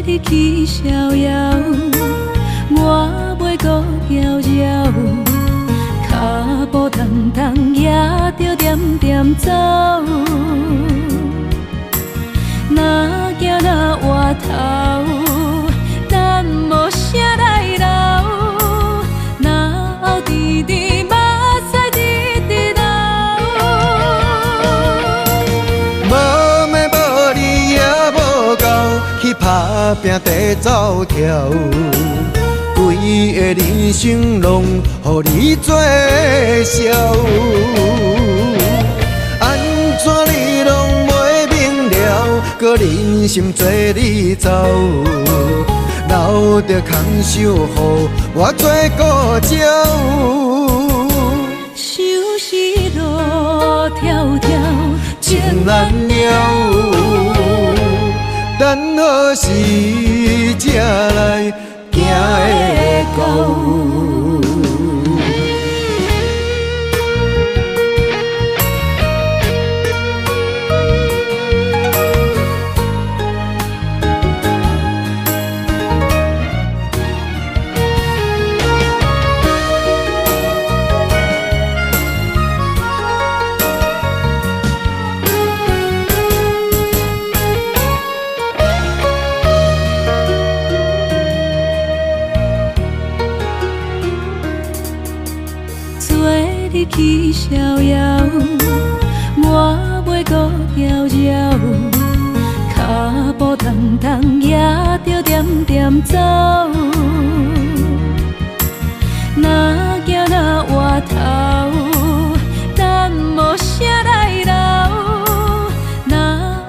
日去逍遥，我袂搁遥遥，脚步重重也着点点走。若行若回头，咱无啥来留，若后直直目屎直直流。无妹无你也无够，去打拼地走跳，规个人生拢予你做笑。安怎你拢袂明了，搁忍心做你走，留着空手予我做顾鸟。想是路迢迢，情难了。等何时才来行会到？日去逍遥，我袂搁遥遥，脚步重重也着点点走。若行若回头，咱无啥来留，若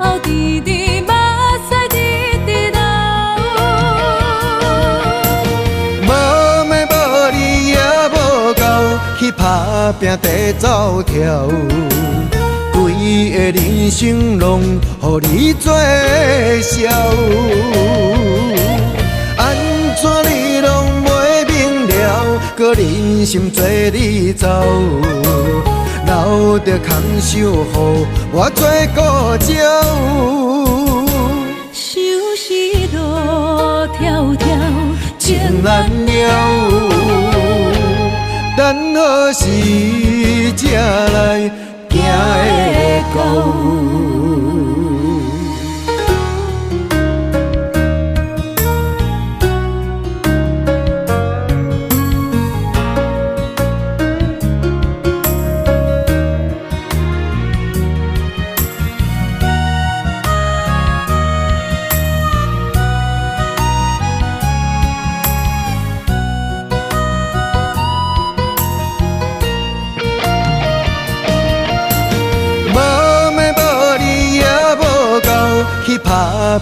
后直直目屎直直流。无妹无你也无够，去打拼地走跳，规个人生拢予你做笑。安怎你拢袂明了，搁忍心做你走，留着空手予我做顾鸟。想是路迢迢，情难了。等何时才来行会到？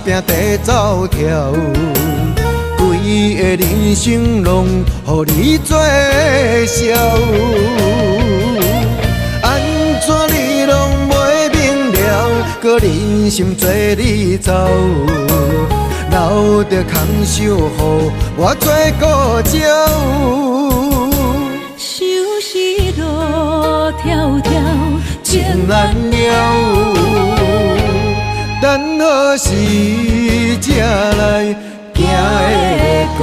拼地走跳，规个人生拢予你做笑。安怎你拢袂明了，搁忍心做你走，留着空手予我做顾鸟。收拾路迢迢，情难了，等何时才来行会到？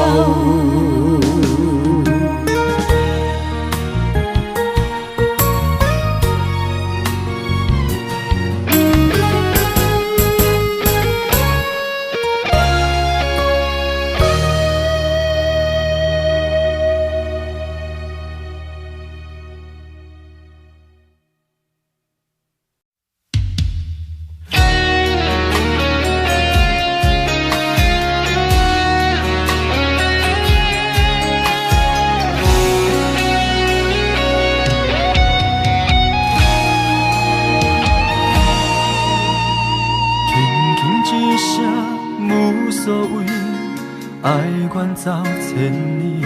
走千里，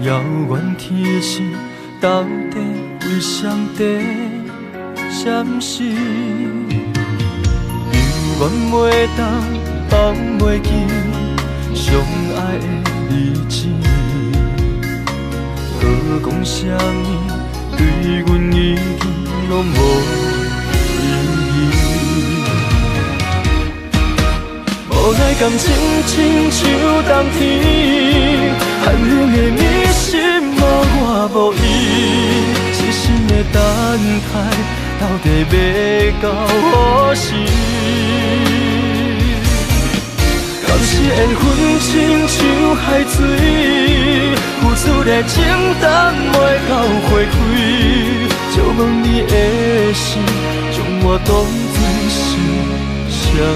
遥远天星到底为上帝闪烁？犹原袂当放袂记相爱的日子，搁讲啥物对阮已经拢无意义。无奈感情亲像冬天，寒冷的你心无我无伊，痴心的等待，到底要到何时？敢是缘分亲像海水，付出的情等袂到回馈，借问你的心，将我当作是啥物？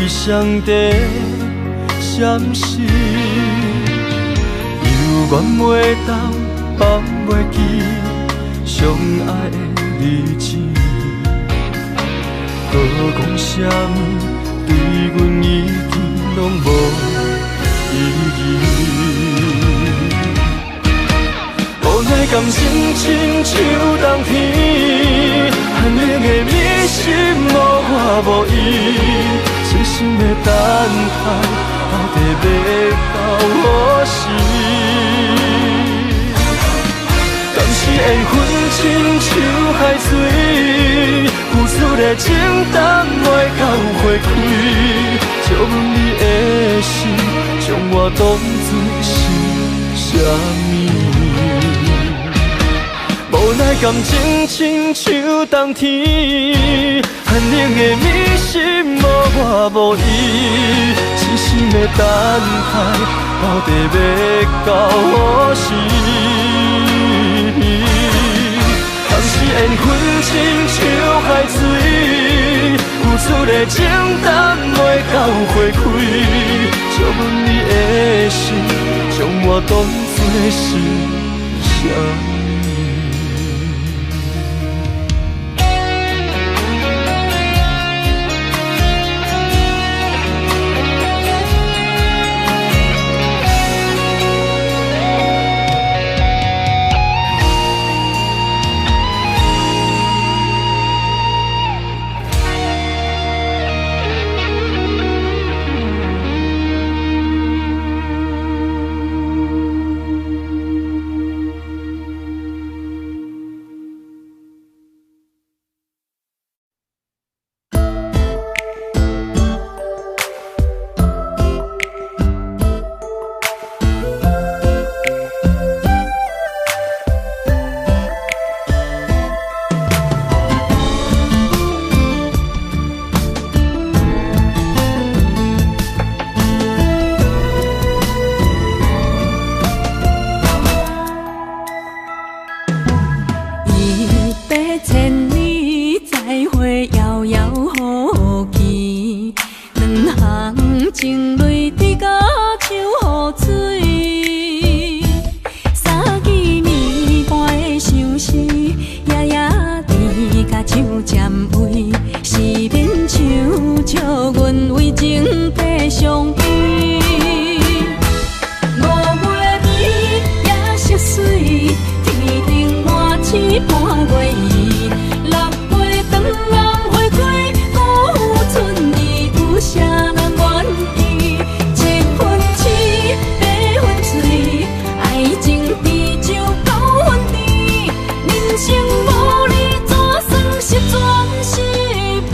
上帝闪烁，犹原袂当放袂记相爱的日子，搁讲啥物对阮已经拢无意义。无奈感情亲像冬天，寒冷的你心无我无伊。痴心的等待，到底要到何时？敢是缘分亲像海水，付出的情等袂到回馈，借问你的心，将我当作是啥物？无奈感情亲像冬天，寒冷的你心无我无伊，痴心的等待，到底要到何时？当时缘分亲像海水，付出的情等袂到回馈，借问你的心，将我当作是啥物？阮为情地相陪。水，天顶满星半月圆，6月长红花开，孤春意，有啥人愿意？7分痴，8分醉，爱情比酒9分甜，人生无你怎算是全是美？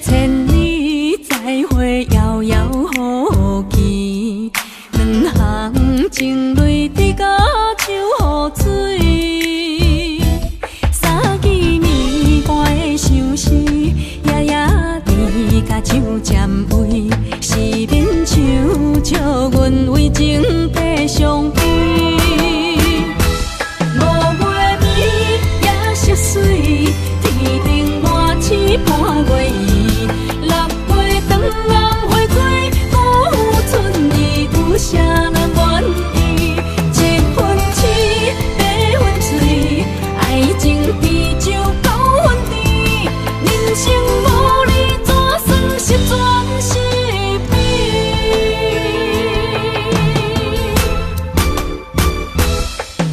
千里再会，遥遥无期。两行情泪滴甲手雨水，三支暝半的相思，夜夜甜甲手占位，是免唱笑阮为情地相陪。5月暝夜色水，天顶满星半月圆。啥人愿意？7分痴，8分醉，爱情比酒9分甜，人生无你怎算是全是美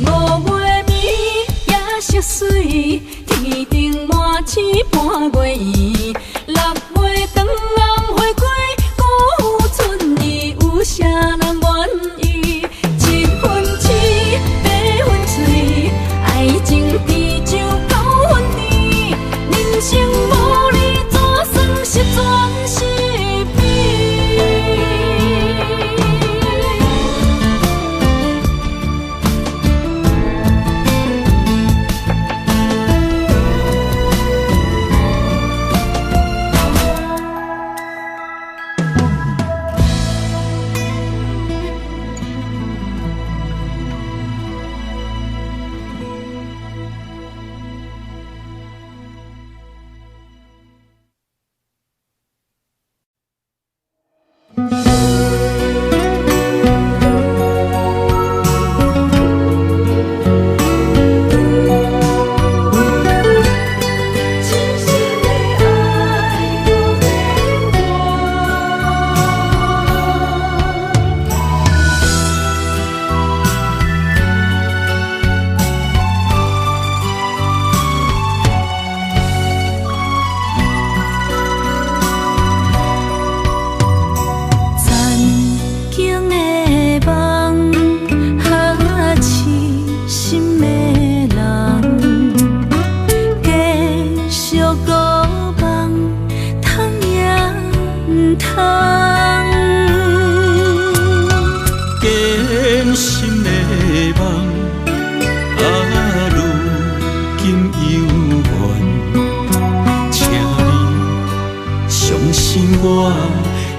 ？5月暝夜色水，天顶满星半月圆，6月长红花开，孤春意，有啥人？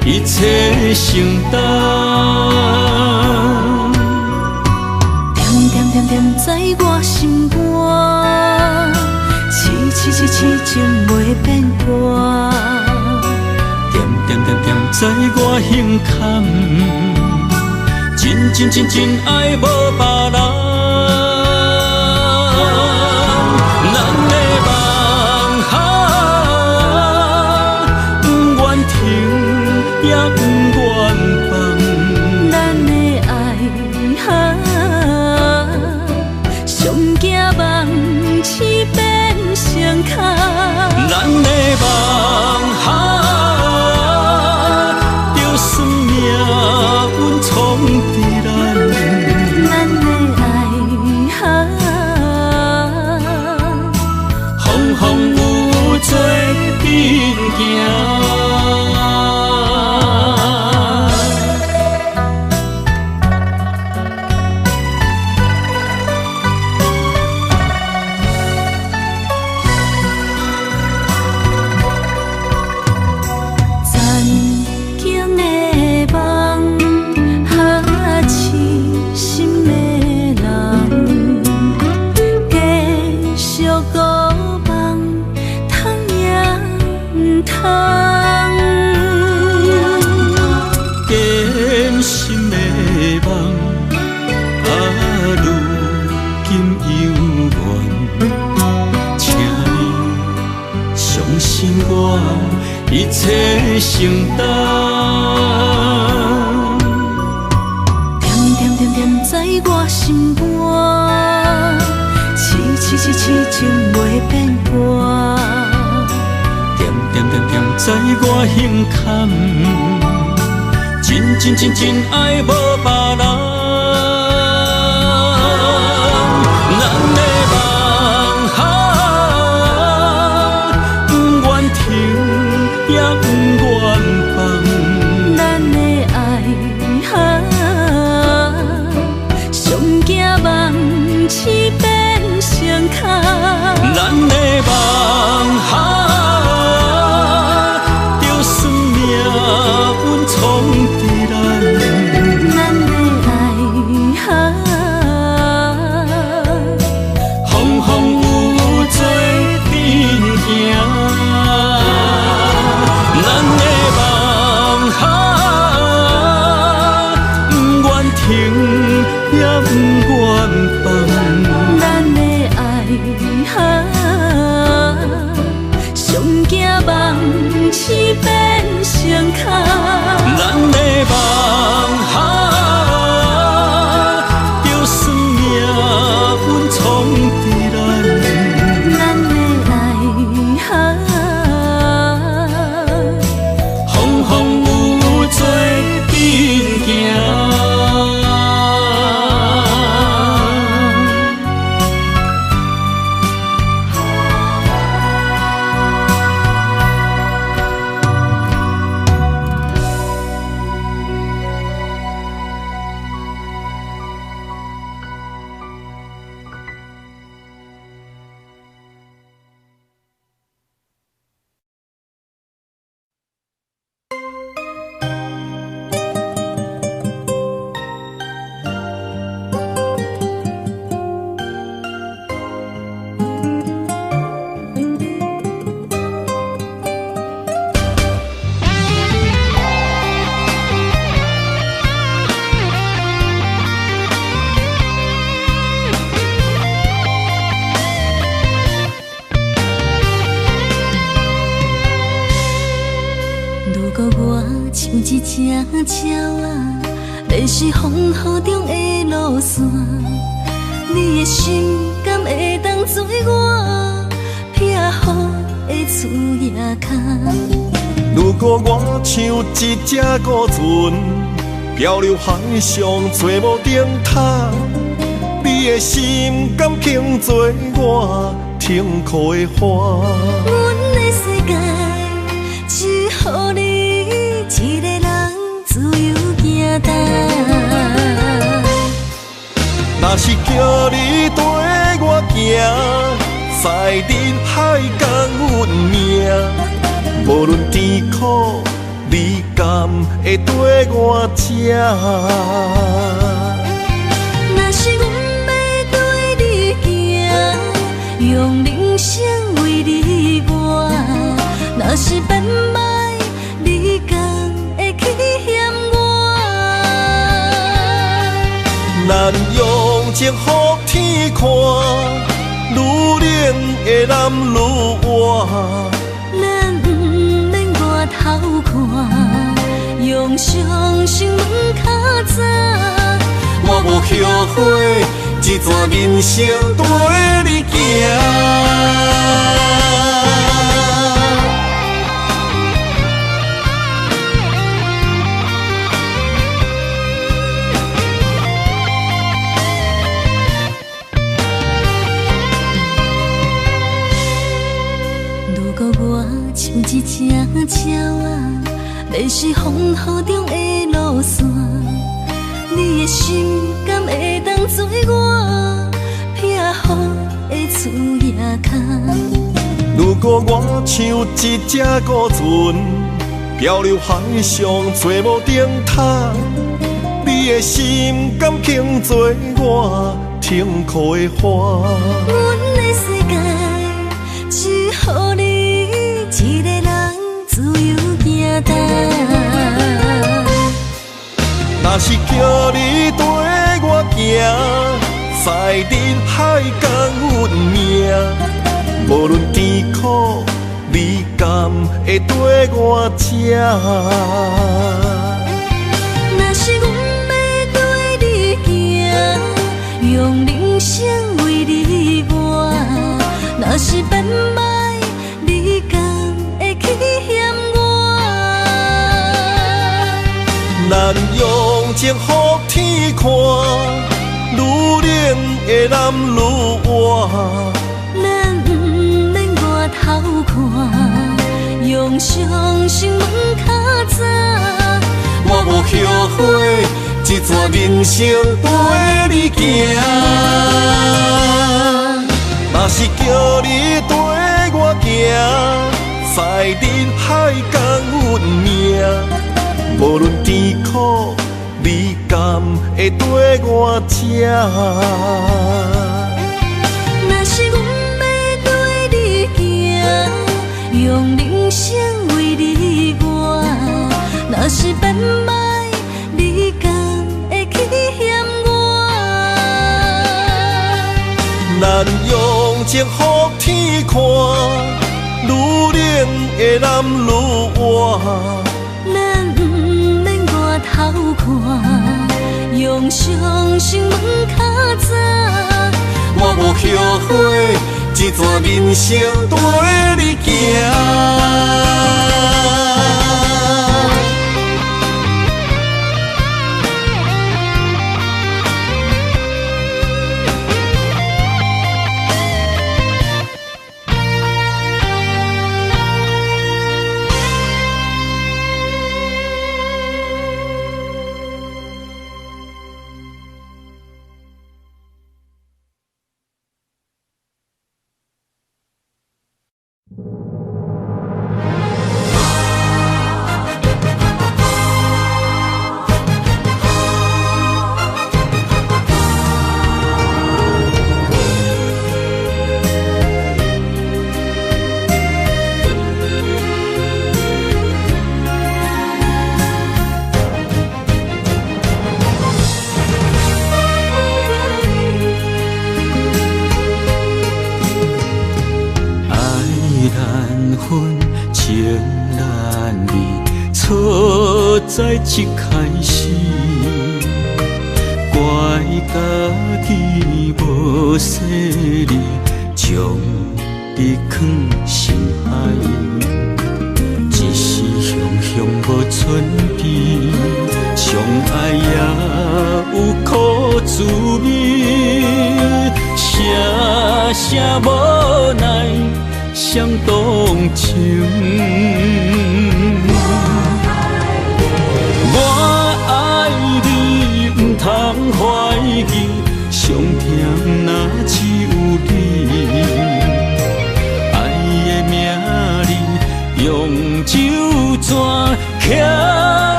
一切承担，点点点点在我心肝，痴情袂变卦，点点点点在我胸坎，真爱无别人。咱的梦不愿停，也不愿放。咱的爱上惊梦痴变成空。咱的梦就算命运冲伫咱，咱的爱风风有做阵行。在我胸坎，真爱无别人。咱的梦不愿停，也不愿放。咱的爱上惊梦痴变成空。咱的梦就算命运闯伫咱，咱的爱风风雨做阵行。咱的梦不愿停，也不愿放。咱的爱上惊梦痴变成空。咱的梦就算命运闯伫咱，咱的爱风风雨雨做阵行。像一只鸟啊，迷失风雨中的路线。你的心敢会当做我撇雨的厝夜空？如果我像一只孤船，漂流海上做无顶塔，你的心敢肯做我停靠的花？阮的世界只予你一个人自由行动。若是叫你跟我行，在人海共运命，无论甜苦，你甘会跟我吃？若是阮要对你行，用人生为你活，若是变歹，你敢会去嫌我？咱用情予天看，愈冷的男愈活。咱不免外头看，用双心问较早。我无后悔，一段人生跟你行。如果我像一只鸟啊，迷失风雨中的路线，你的心敢会当做我撇雨的厝夜空？如果我像一只孤船，漂流海上做无顶塔，你的心敢肯做我停靠的花？阮的世界只予你一个人自由行动。若是叫你跟我行，在人海共运命，无论甜苦，你甘会跟我吃？若是阮要对你行，用人生为你活，若是变歹，你敢会去咱用情予天看，愈冷的男愈活。咱不免外头看，用伤心问较早。我无后悔，这段人生陪你行。若是叫你跟我行，在人海共运命。无论甜苦，你甘会跟我吃？若是阮要对你行，用人生为你活。若是变歹，你敢会去嫌我？咱用情予天看，愈冷的男愈活。咱不免外头看，用伤心问较早。我无后悔，这段人生陪你行。在一开始，怪家己无细腻，将你放心海。一时雄雄无存边，相爱也有苦滋味，声声无奈伤动情。通怀疑，上甜若只有你。爱的名字用酒泉刻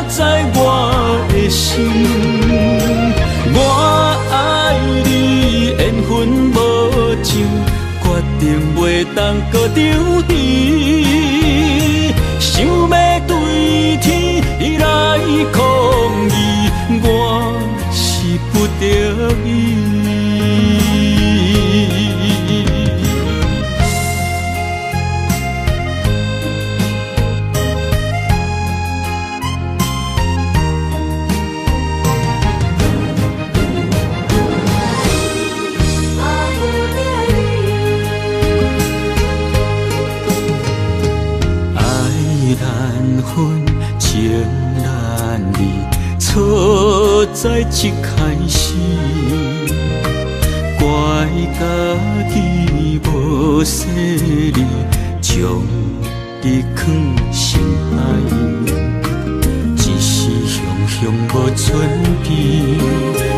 在我的心。我爱你，缘分无尽，决定袂当搁丢弃。想要对天来抗议，我不得已。爱难分，情难离，错在一开始。怪家己无细腻，将你放心海。一时雄雄无存边，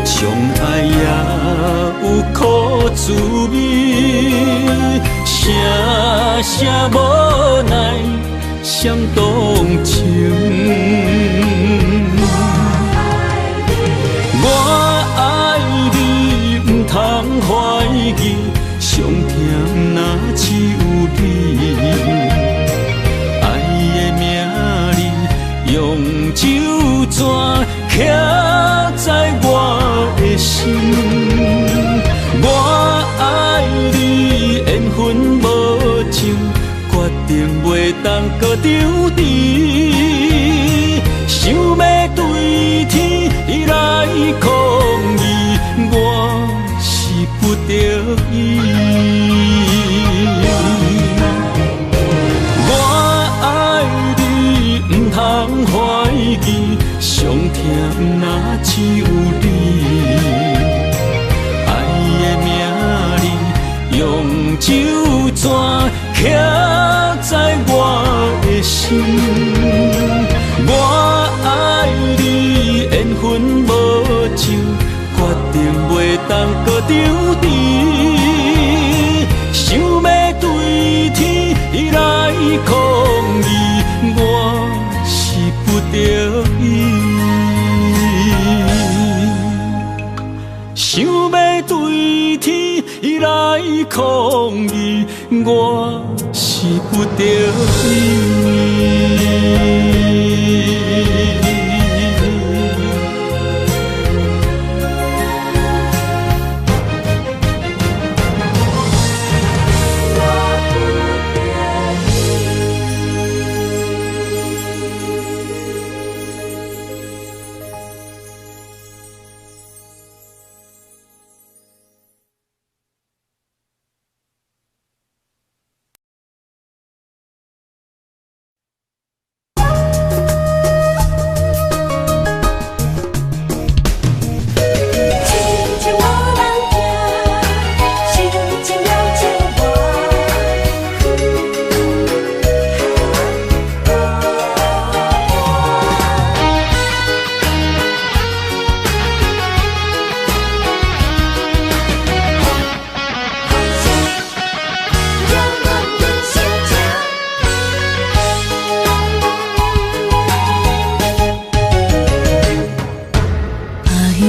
相爱也有苦滋味，声声无奈伤动情。我爱你，不通怀疑，上甜若只有你。爱的名字用酒泉刻在我的心。我爱你，缘分无尽，决定袂当搁丢弃。想要对天来抗议，我是不得已。我爱你，不通怀疑，上疼只有你。爱的名字用酒泉刻在我的心，我爱你缘分无尽，决定袂当搁丢你，想要对天来抗议，我是不得已。想要对天来抗议，我是不得已。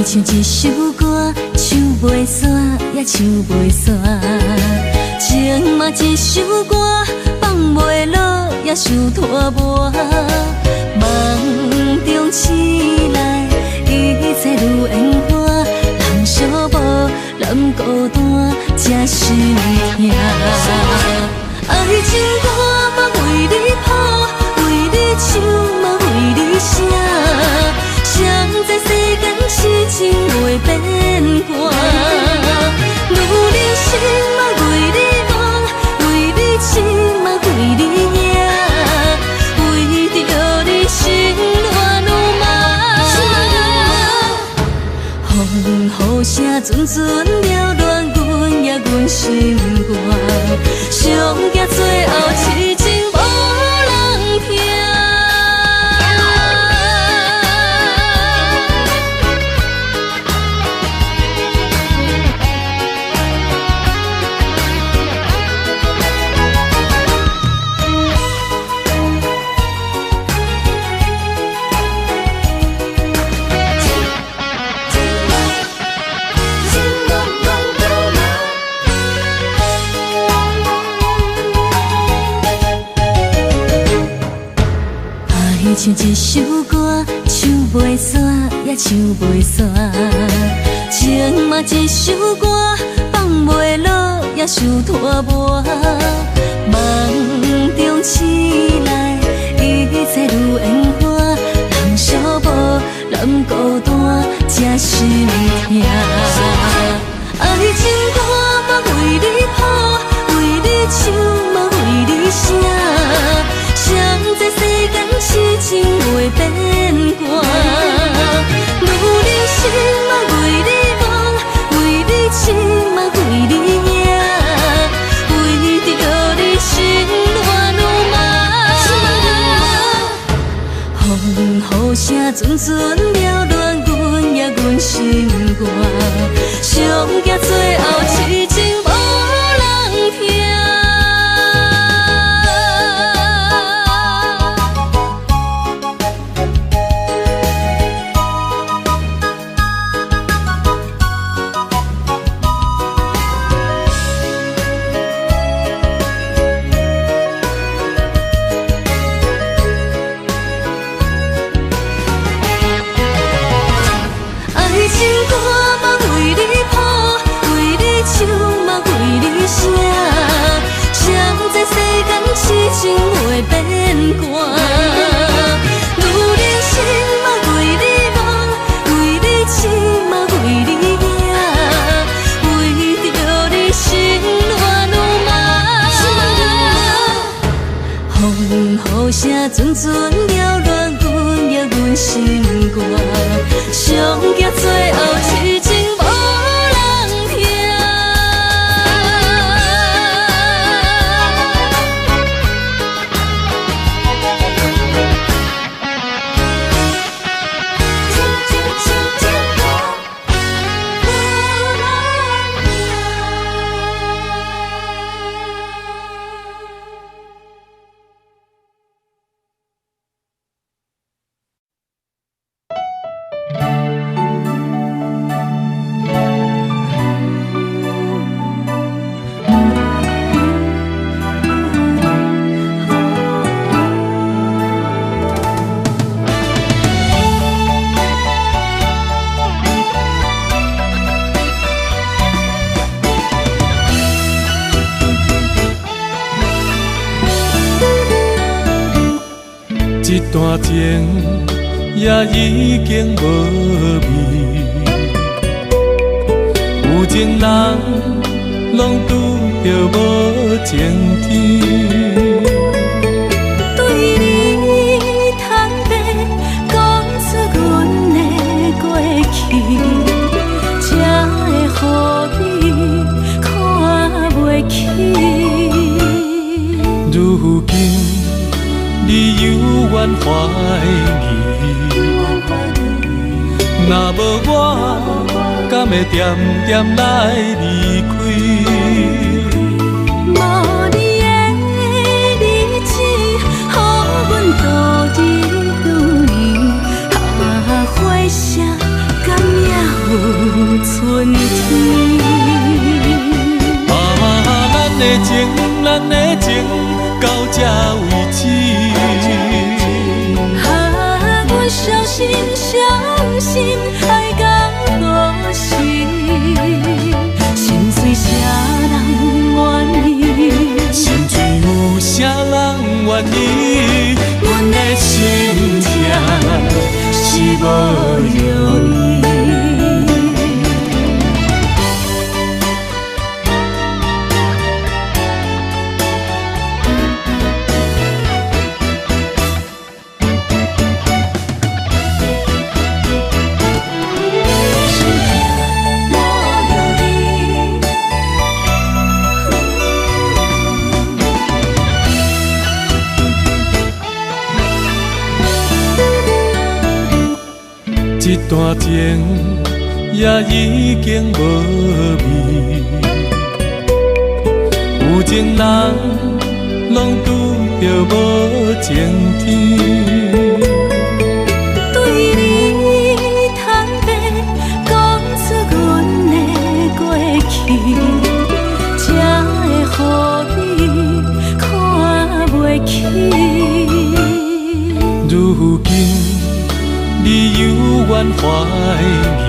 像一首歌，唱袂煞也唱袂煞；情嘛一首歌，放袂落也想拖磨。梦中醒来，一切如烟花，人寂寞，人孤单，才心痛。爱情歌嘛为你谱，为你唱嘛为你写。谁知世间痴情袂变卦，女人心嘛为你梦，为你痴嘛为你赢，为着你心乱如麻。风雨声阵阵缭乱，阮也阮心肝，上惊最后痴情无人听。像一首歌，唱袂煞也唱袂煞；情嘛一首歌，放袂落也想拖磨。梦中醒来，一切如烟花，人寂寞，人孤单，才心痛。爱情歌嘛为你谱，为你唱嘛为你写。谁知世间痴情袂变卦，女人心嘛为你梦，为你痴嘛为你赢，为着你心乱如麻。风雨声阵阵缭乱，阮也阮心肝，上惊最后痴情无人听。情袂变卦，女人心嘛为你梦，为你痴嘛为你赢，为着你心乱如麻。风雨声阵阵缭乱，阮也阮心肝，上段情也已经无味，有情人拢拄着无情天。对你坦白讲出阮的过去，才会予你看袂起。如今你犹原怀疑，若无我，敢会点点来离开？无你的日子，予阮度日如年，花谢敢也有春天。咱的情，咱的情，到这为止。阮小心小心爱到何时？心碎啥人愿意？心碎有啥人愿意？阮的心痛是无容易。一段情也已经无味，有情人拢拄着无情天。对你坦白讲出阮的过去，才会予你看袂起。如今你犹原怀疑，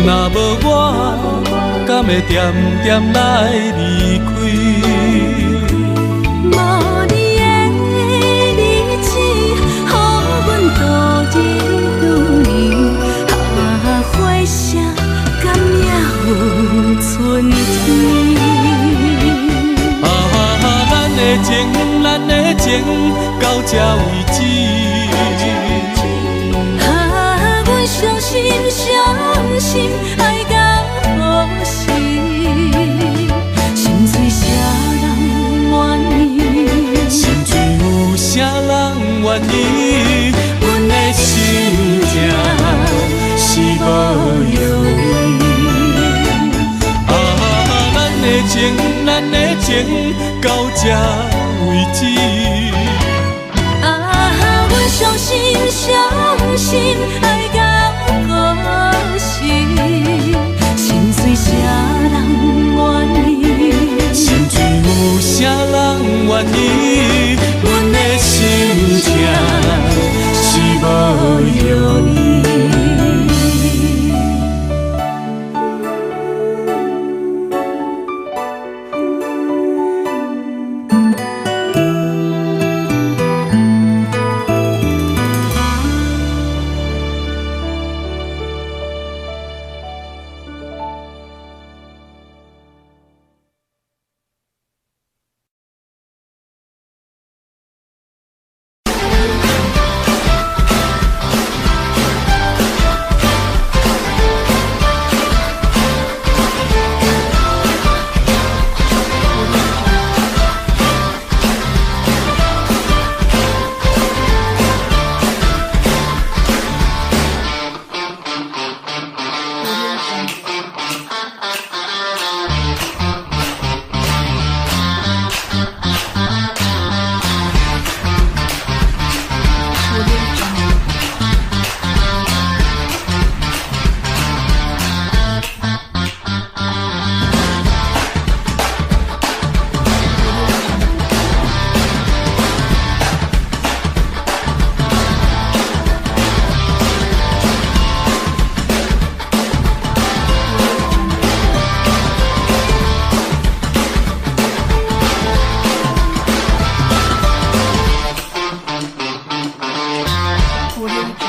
若无我，敢会点点来离开？无你的日子，予阮度日如年，花谢敢也有春天。咱的情，咱的情，到这为止。阮小心小心爱到何时？心碎啥人愿意？心碎有啥人愿意？阮的心痛是无容易。咱的情，咱的情，到这为止。阮小心小心爱到何时？心碎啥人愿意？心碎有啥人愿意？阮的心痛是无容易。我